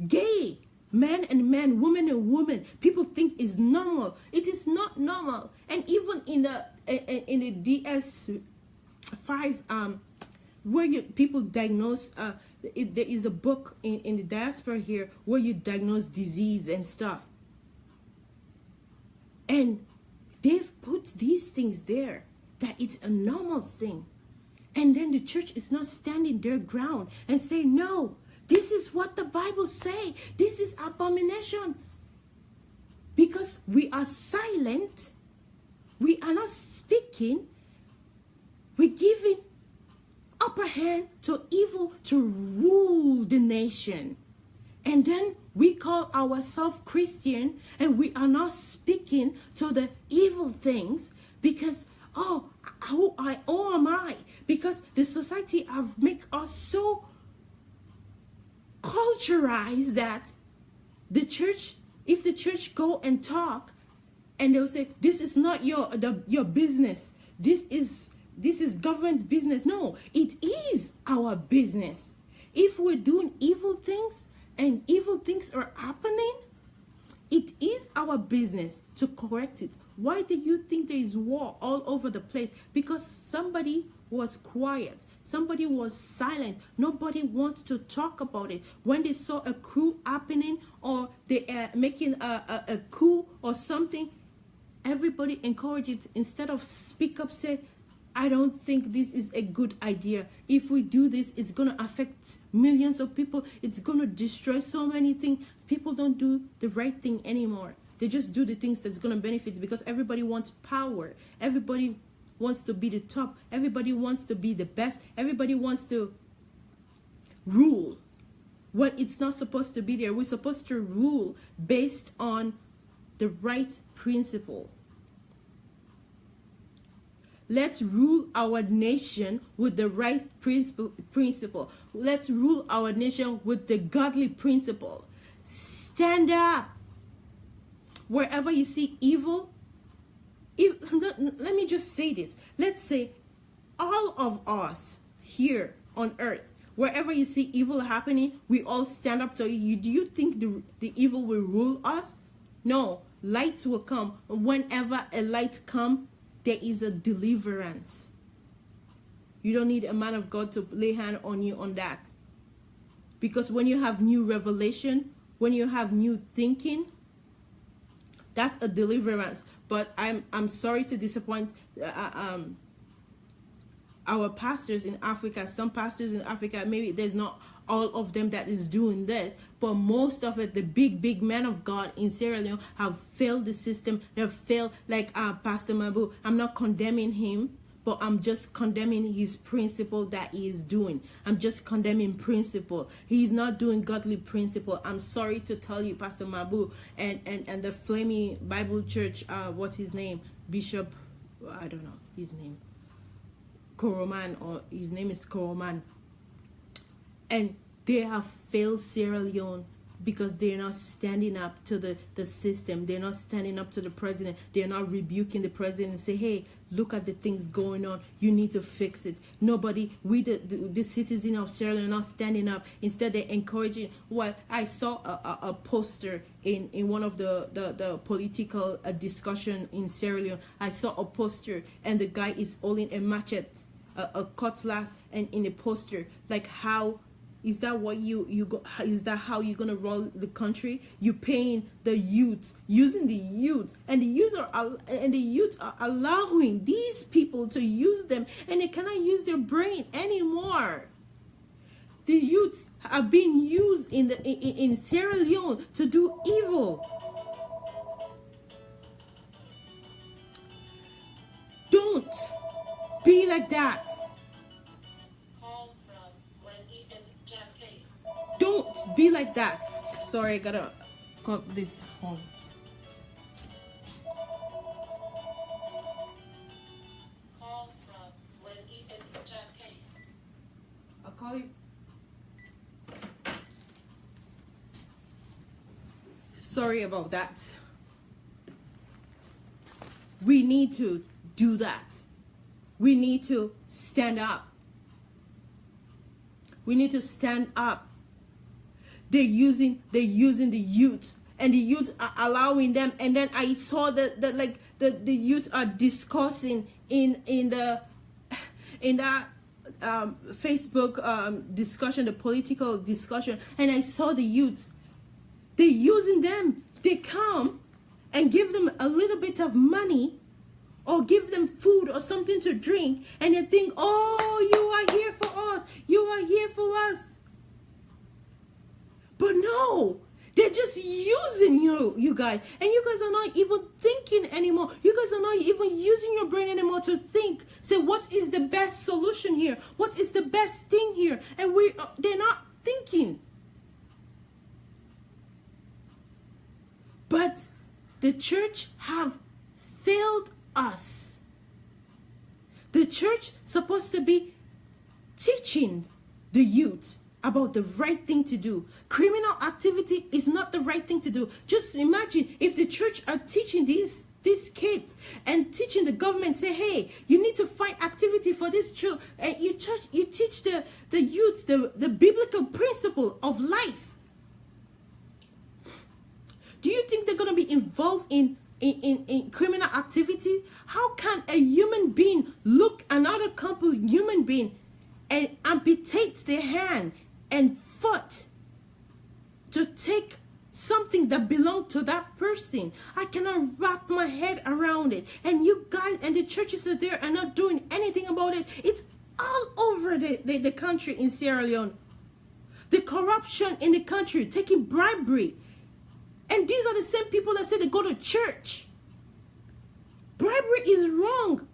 Gay, man and man, woman and woman, people think is normal. It is not normal. And even in the DS5, where people diagnose, there is a book in the diaspora here where you diagnose disease and stuff. And they've put these things there that it's a normal thing. And then the church is not standing their ground and say, no, this is what the Bible say. This is abomination. Because we are silent. We are not speaking. We're giving upper hand to evil to rule the nation. And then we call ourselves Christian and we are not speaking to the evil things because, who am I? Because the society have make us so culturized that the church, if the church go and talk and they'll say, this is not your business. This is government business. No, it is our business. If we're doing evil things, and evil things are happening, it is our business to correct it. Why do you think there is war all over the place? Because somebody was quiet. Somebody was silent. Nobody wants to talk about it. When they saw a coup happening or they are making a coup or something, everybody encouraged it. Instead of speak up, say, I don't think this is a good idea. If we do this, it's going to affect millions of people. It's going to destroy so many things. People don't do the right thing anymore. They just do the things that's going to benefit because everybody wants power. Everybody wants to be the top. Everybody wants to be the best. Everybody wants to rule when it's not supposed to be there. We're supposed to rule based on the right principle. Let's rule our nation with the right principle. Let's rule our nation with the godly principle. Stand up. Wherever you see evil, let me just say this. Let's say all of us here on earth, wherever you see evil happening, we all stand up to you. Do you think the evil will rule us? No. Light will come. Whenever a light comes, there is a deliverance. You don't need a man of God to lay hand on you on that. Because when you have new revelation, when you have new thinking, that's a deliverance. But I'm sorry to disappoint our pastors in Africa. Some pastors in Africa, maybe there's not all of them that is doing this, but most of it, the big men of God in Sierra Leone have failed the system. They've failed, like Pastor Mabu. I'm not condemning him, but I'm just condemning his principle that he is doing. I'm just condemning principle. He's not doing godly principle. I'm sorry to tell you, Pastor Mabu and the Flaming Bible Church, what's his name? Bishop, I don't know his name. Koroman, or his name is Koroman. And they have failed Sierra Leone because they're not standing up to the system. They're not standing up to the president. They're not rebuking the president and say, hey, look at the things going on. You need to fix it. Nobody, we the citizens of Sierra Leone are not standing up. Instead, they're encouraging. Well, I saw a poster in one of the political discussion in Sierra Leone. I saw a poster and the guy is holding a machete, a cutlass, and in a poster, like how... Is that what you go? Is that how you're gonna run the country? You paying the youths, using the youth, and the youths are allowing these people to use them, and they cannot use their brain anymore. The youths are being used in Sierra Leone to do evil. Don't be like that. Don't be like that. Sorry, I gotta cut this phone. Call from Wendy and Jack Case. I'll call you. Sorry about that. We need to do that. We need to stand up. We need to stand up. They're using the youth, and the youth are allowing them. And then I saw that the youth are discussing in that Facebook discussion, the political discussion, and I saw the youths. They're using them. They come and give them a little bit of money, or give them food or something to drink, and they think, oh, you are here for us. You are here for us. But no, they're just using you guys. And you guys are not even thinking anymore. You guys are not even using your brain anymore to think. Say, what is the best solution here? What is the best thing here? And they're not thinking. But the church have failed us. The church supposed to be teaching the youth about the right thing to do. Criminal activity is not the right thing to do. Just imagine if the church are teaching these kids and teaching the government, say, hey, you need to find activity for this child, and you teach the youth the biblical principle of life. Do you think they're going to be involved in criminal activity? How can a human being look another couple human being and amputate their hand and foot to take something that belonged to that person? I cannot wrap my head around it. And you guys and the churches are there and not doing anything about it. It's all over the country in Sierra Leone. The corruption in the country, taking bribery. And these are the same people that say they go to church. Bribery is wrong.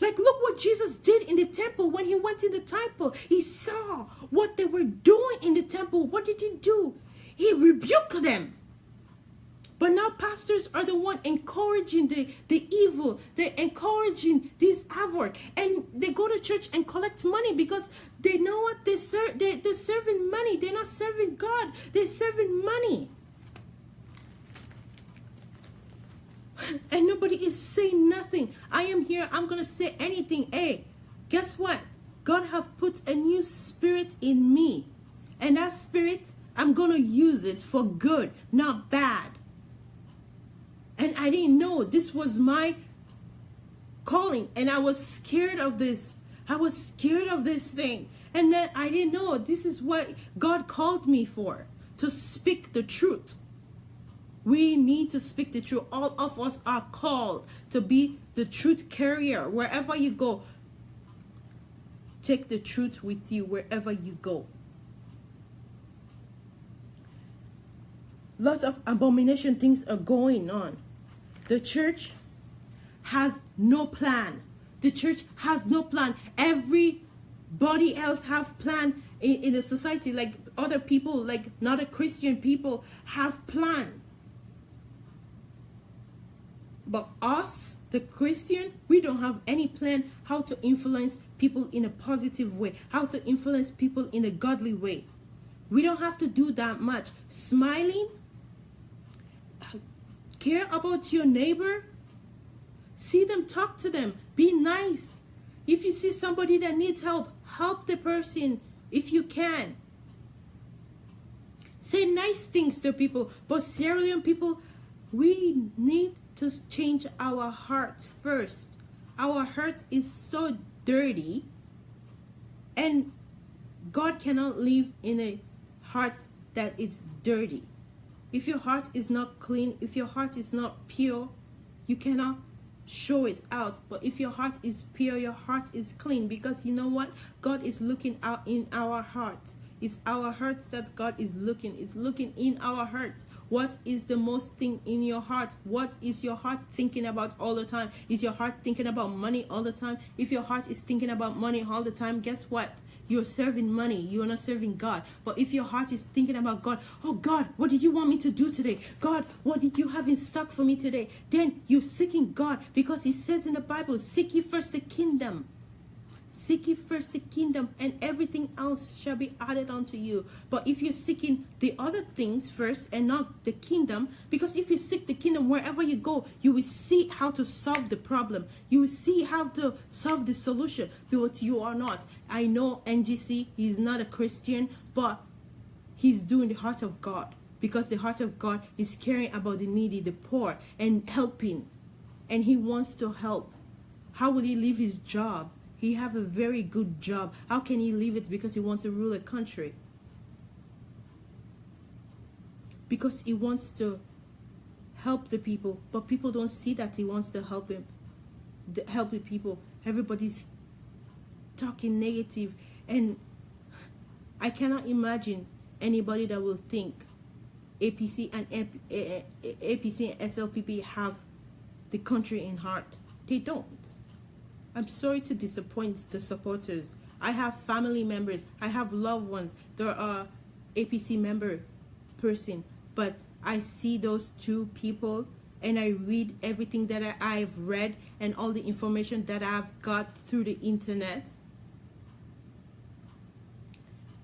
Like, look what Jesus did in the temple. When he went in the temple, he saw what they were doing in the temple. What did he do? He rebuked them. But now pastors are the one encouraging the evil. They're encouraging this havoc. And they go to church and collect money because they know what they're serving money. They're not serving God. They're serving money. And nobody is saying nothing. I am here. I'm going to say anything. Hey, guess what? God have put a new spirit in me. And that spirit, I'm going to use it for good, not bad. And I didn't know this was my calling. And I was scared of this. I was scared of this thing. And then I didn't know this is what God called me for. To speak the truth. We need to speak the truth. All of us are called to be the truth carrier. Wherever you go, take the truth with you wherever you go. Lots of abomination things are going on. The church has no plan. The church has no plan. Everybody else have plan in the society. Like other people, like not a Christian people, have plan. But us, the Christian, we don't have any plan how to influence people in a positive way, how to influence people in a godly way. We don't have to do that much. Smiling, care about your neighbor, see them, talk to them, be nice. If you see somebody that needs help, help the person if you can. Say nice things to people. But Sierra Leone people, we need to change our heart first. Our heart is so dirty, and God cannot live in a heart that is dirty. If your heart is not clean, if your heart is not pure, you cannot show it out. But if your heart is pure, your heart is clean, because you know what? God is looking out in our heart. It's our hearts that God is looking. It's looking in our hearts. What is the most thing in your heart? What is your heart thinking about all the time? Is your heart thinking about money all the time? If your heart is thinking about money all the time, guess what? you're serving money, you're not serving God. But if your heart is thinking about God, oh God, what did you want me to do today? God, what did you have in stock for me today? Then you're seeking God, because He says in the Bible, seek ye first the kingdom. Seek ye first the kingdom, and everything else shall be added unto you. But if you're seeking the other things first and not the kingdom, because if you seek the kingdom, wherever you go, you will see how to solve the problem. You will see how to solve the solution. But you are not. I know NGC, he's not a Christian, but he's doing the heart of God. Because the heart of God is caring about the needy, the poor, and helping. And he wants to help. How will he leave his job? He have a very good job. How can he leave it because he wants to rule a country? Because he wants to help the people, but people don't see that he wants to help the people. Everybody's talking negative, and I cannot imagine anybody that will think APC and SLPP have the country in heart. They don't. I'm sorry to disappoint the supporters. I have family members. I have loved ones. There are APC member person. But I see those two people, and I read everything that I've read and all the information that I've got through the internet.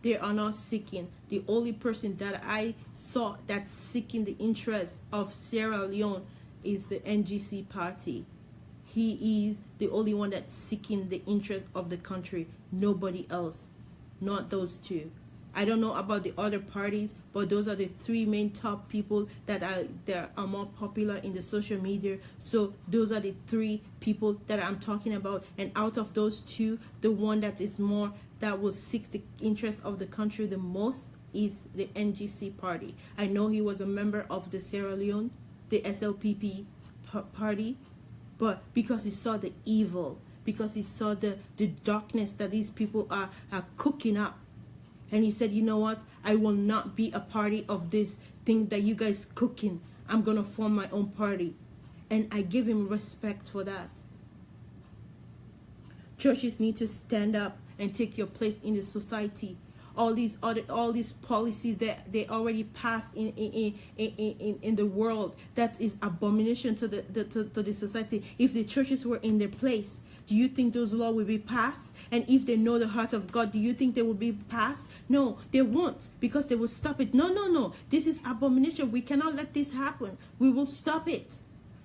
They are not seeking. The only person that I saw that's seeking the interest of Sierra Leone is the NGC party. He is the only one that's seeking the interest of the country. Nobody else. Not those two. I don't know about the other parties, but those are the three main top people that are more popular in the social media. So those are the three people that I'm talking about. And out of those two, the one that is more, that will seek the interest of the country the most is the NGC party. I know he was a member of the Sierra Leone, the SLPP party. But because he saw the evil, because he saw the darkness that these people are cooking up. And he said, you know what? I will not be a party of this thing that you guys cooking. I'm going to form my own party. And I give him respect for that. Churches need to stand up and take your place in the society. All these policies that they already passed in the world, that is abomination to the society. If the churches were in their place, do you think those laws will be passed? And if they know the heart of God, do you think they will be passed? No, they won't, because they will stop it. No. This is abomination. We cannot let this happen. We will stop it.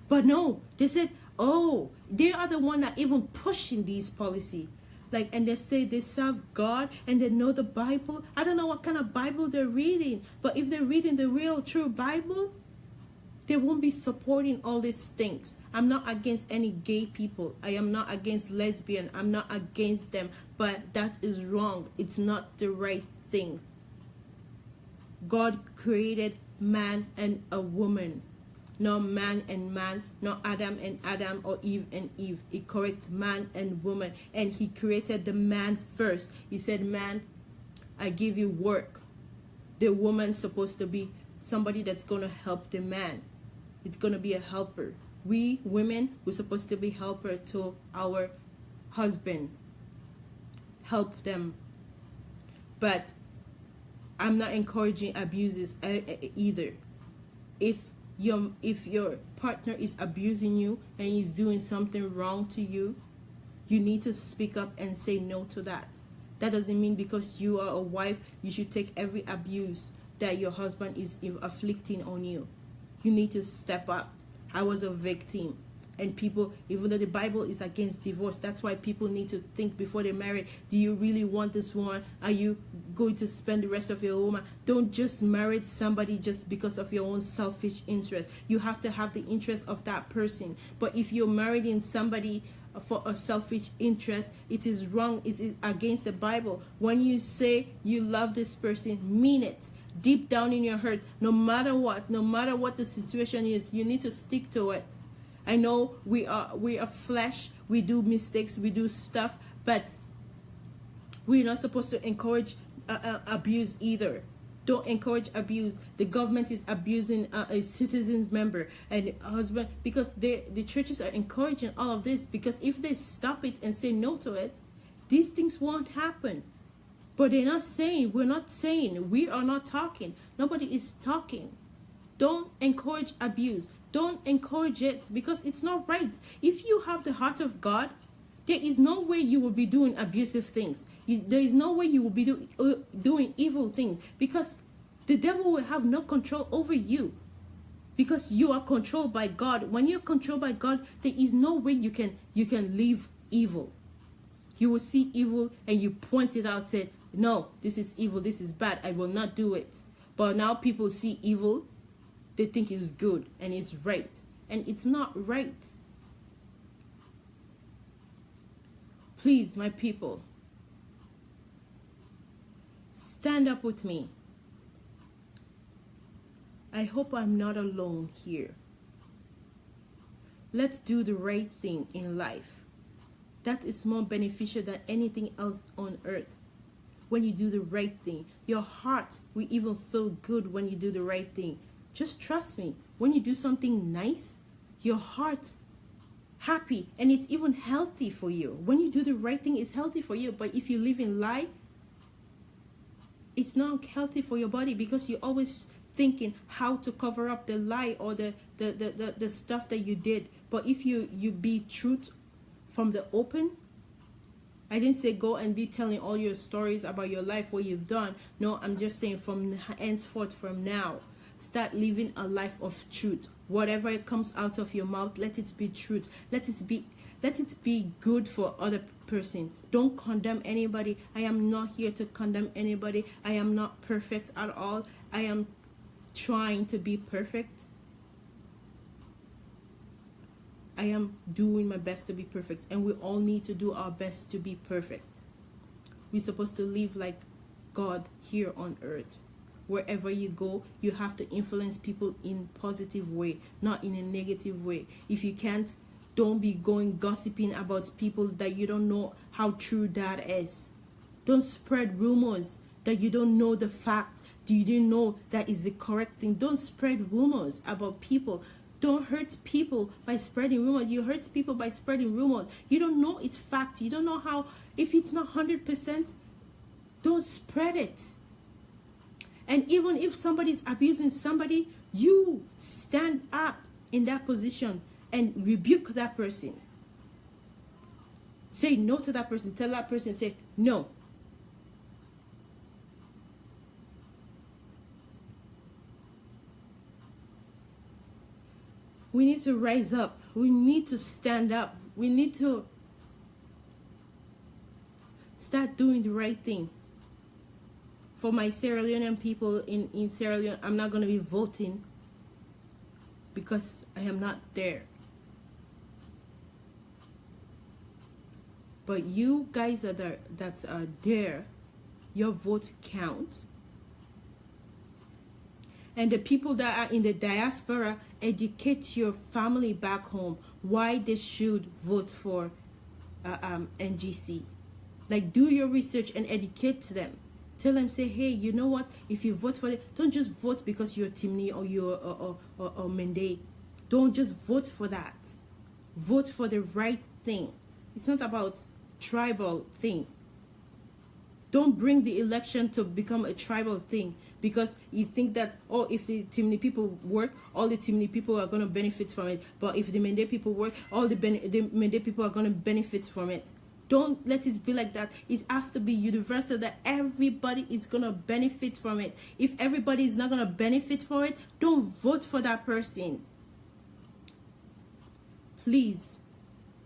But no, they said, oh, they are the one that even pushing these policies. Like, and they say they serve God and they know the Bible. I don't know what kind of Bible they're reading. But if they're reading the real, true Bible, they won't be supporting all these things. I'm not against any gay people. I am not against lesbian. I'm not against them. But that is wrong. It's not the right thing. God created man and a woman. Not man and man, not Adam and Adam or Eve and Eve. He created man and woman. And he created the man first. He said, man, I give you work. The woman's supposed to be somebody that's going to help the man. It's going to be a helper. We women, we're supposed to be helper to our husband. Help them. But I'm not encouraging abuses either. If your partner is abusing you and he's doing something wrong to you, you need to speak up and say no to that. That doesn't mean because you are a wife, you should take every abuse that your husband is afflicting on you. You need to step up. I was a victim. And people, even though the Bible is against divorce, that's why people need to think before they marry. Do you really want this one? Are you going to spend the rest of your life? Don't just marry somebody just because of your own selfish interest. You have to have the interest of that person. But if you're marrying somebody for a selfish interest, it is wrong. It is against the Bible. When you say you love this person, mean it. Deep down in your heart, no matter what the situation is, you need to stick to it. I know we are flesh, we do mistakes, we do stuff, but we're not supposed to encourage abuse either. Don't encourage abuse. The government is abusing a citizen's member and a husband, because the churches are encouraging all of this, because if they stop it and say no to it, these things won't happen. But they're not saying, we're not saying, we are not talking. Nobody is talking. Don't encourage abuse. Don't encourage it because it's not right. If you have the heart of God, there is no way you will be doing abusive things. There is no way you will be doing evil things because the devil will have no control over you because you are controlled by God. When you're controlled by God, there is no way you can live evil. You will see evil and you point it out, say, no, this is evil, this is bad, I will not do it. But now people see evil, they think it's good and it's right. And it's not right. Please, my people, stand up with me. I hope I'm not alone here. Let's do the right thing in life. That is more beneficial than anything else on earth. When you do the right thing, your heart will even feel good when you do the right thing. Just trust me. When you do something nice, your heart's happy and it's even healthy for you. When you do the right thing, it's healthy for you. But if you live in lie, it's not healthy for your body because you're always thinking how to cover up the lie or the stuff that you did. But if you be truth from the open, I didn't say go and be telling all your stories about your life, what you've done. No, I'm just saying from henceforth, from now, start living a life of truth. Whatever it comes out of your mouth, let it be truth. Let it be good for other person. Don't condemn anybody. I am not here to condemn anybody. I am not perfect at all. I am trying to be perfect. I am doing my best to be perfect, and we all need to do our best to be perfect. We're supposed to live like God here on earth. Wherever you go, you have to influence people in a positive way, not in a negative way. If you can't, don't be going gossiping about people that you don't know how true that is. Don't spread rumors that you don't know the fact. You didn't know that is the correct thing. Don't spread rumors about people. Don't hurt people by spreading rumors. You hurt people by spreading rumors. You don't know it's fact. You don't know how. If it's not 100%, don't spread it. And even if somebody's abusing somebody, you stand up in that position and rebuke that person. Say no to that person. Tell that person, say no. We need to rise up. We need to stand up. We need to start doing the right thing. For my Sierra Leonean people in Sierra Leone, I'm not going to be voting because I am not there. But you guys that are there, your votes count. And the people that are in the diaspora, educate your family back home why they should vote for NGC. Like, do your research and educate them. Tell them, say, hey, you know what? If you vote for it, don't just vote because you're Timni or you're or Mende. Don't just vote for that. Vote for the right thing. It's not about tribal thing. Don't bring the election to become a tribal thing because you think that, oh, if the Timni people work, all the Timni people are going to benefit from it. But if the Mende people work, all the Mende people are going to benefit from it. Don't let it be like that. It has to be universal that everybody is going to benefit from it. If everybody is not going to benefit from it, don't vote for that person. Please,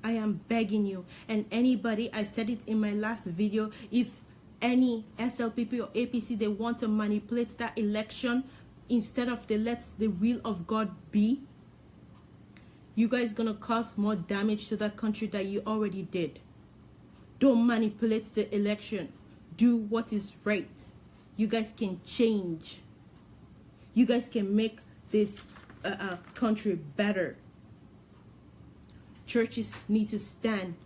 I am begging you. And anybody, I said it in my last video, if any SLPP or APC, they want to manipulate that election instead of they let the will of God be, you guys going to cause more damage to that country that you already did. Don't manipulate the election. Do what is right. You guys can change. You guys can make this country better. Churches need to stand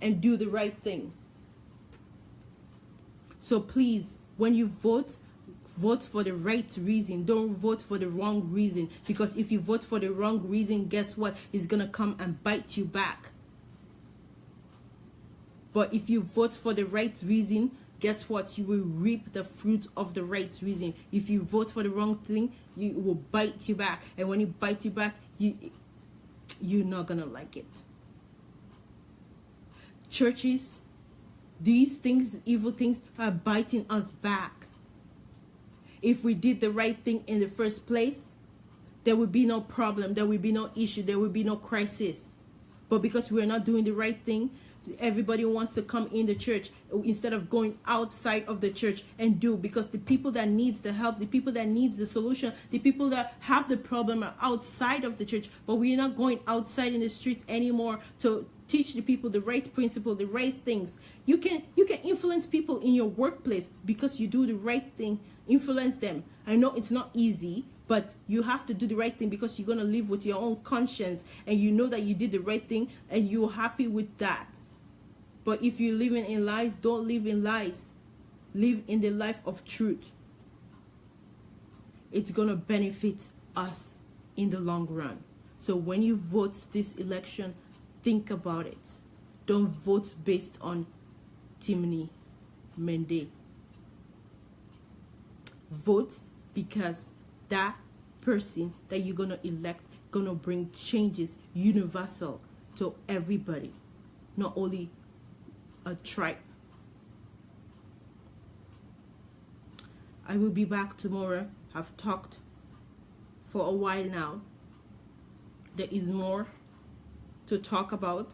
and do the right thing. So please, when you vote, vote for the right reason. Don't vote for the wrong reason. Because if you vote for the wrong reason, guess what? It's going to come and bite you back. But if you vote for the right reason, guess what? You will reap the fruit of the right reason. If you vote for the wrong thing, you will bite you back. And when it bites you back, you're not gonna like it. Churches, these things, evil things, are biting us back. If we did the right thing in the first place, there would be no problem, there would be no issue, there would be no crisis. But because we're not doing the right thing, everybody wants to come in the church instead of going outside of the church and do, because the people that needs the help, the people that needs the solution, the people that have the problem are outside of the church. But we're not going outside in the streets anymore to teach the people the right principle, the right things. You can influence people in your workplace because you do the right thing. Influence them. I know it's not easy, but you have to do the right thing because you're going to live with your own conscience and you know that you did the right thing and you're happy with that. But if you're living in lies, don't live in lies. Live in the life of truth. It's going to benefit us in the long run. So when you vote this election, think about it. Don't vote based on Timothy Mende. Vote because that person that you're going to elect going to bring changes universal to everybody, not only a tribe. I will be back tomorrow. I've talked for a while now. There is more to talk about,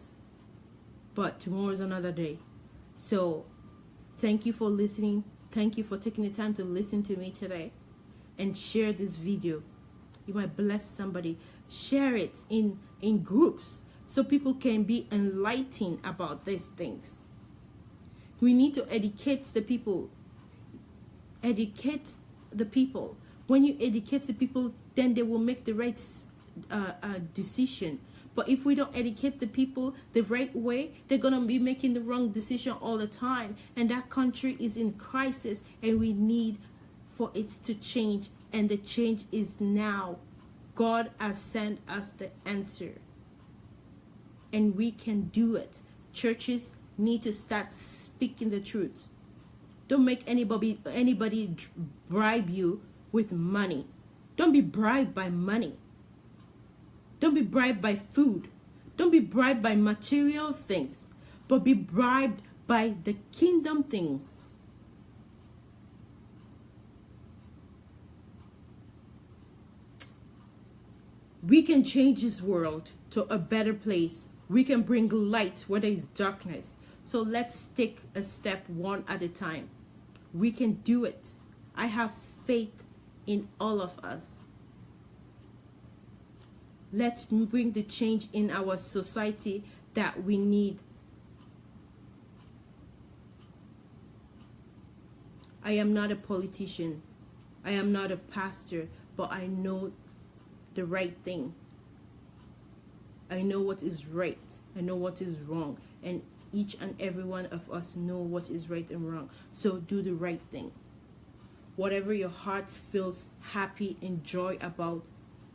but tomorrow is another day. So thank you for listening. Thank you for taking the time to listen to me today, and share this video. You might bless somebody. Share it in groups so people can be enlightened about these things. We need to educate the people. Educate the people. When you educate the people, then they will make the right decision. But if we don't educate the people the right way, they're going to be making the wrong decision all the time. And that country is in crisis, and we need for it to change. And the change is now. God has sent us the answer. And we can do it. Churches need to start speaking the truth. Don't make anybody bribe you with money. Don't be bribed by money. Don't be bribed by food. Don't be bribed by material things, but be bribed by the kingdom things. We can change this world to a better place. We can bring light where there is darkness. So let's take a step one at a time. We can do it. I have faith in all of us. Let's bring the change in our society that we need. I am not a politician. I am not a pastor, but I know the right thing. I know what is right. I know what is wrong. And each and every one of us know what is right and wrong. So do the right thing. Whatever your heart feels happy and joy about,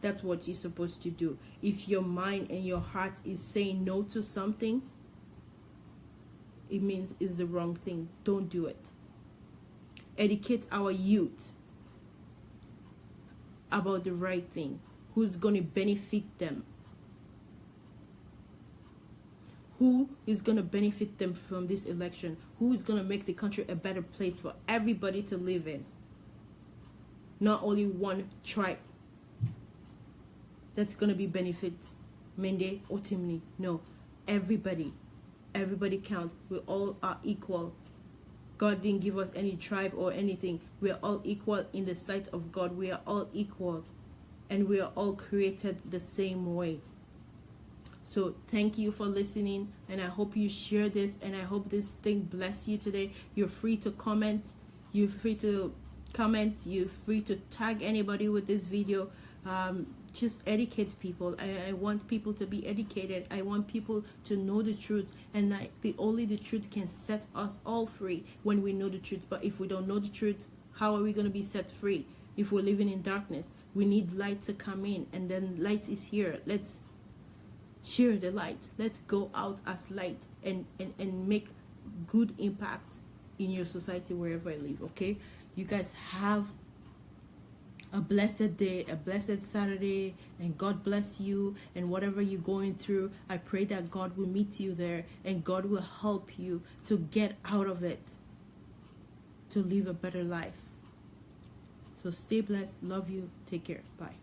that's what you're supposed to do. If your mind and your heart is saying no to something, it means it's the wrong thing. Don't do it. Educate our youth about the right thing. Who's going to benefit them? Who is going to benefit them from this election? Who is going to make the country a better place for everybody to live in? Not only one tribe that's going to be benefit, Mende or Timni. No, everybody. Everybody counts. We all are equal. God didn't give us any tribe or anything. We are all equal in the sight of God. We are all equal. And we are all created the same way. So thank you for listening. And I hope you share this. And I hope this thing bless you today. You're free to comment. You're free to comment. You're free to tag anybody with this video. Just educate people. I want people to be educated. I want people to know the truth, and only the truth can set us all free when we know the truth. But if we don't know the truth, how are we going to be set free if we're living in darkness? We need light to come in, and then light is here. Let's share the light. Let's go out as light and make good impact in your society, wherever I live. Okay, you guys have a blessed day, a blessed Saturday, and God bless you. And whatever you're going through, I pray that God will meet you there, and God will help you to get out of it, to live a better life. So stay blessed. Love you. Take care. Bye.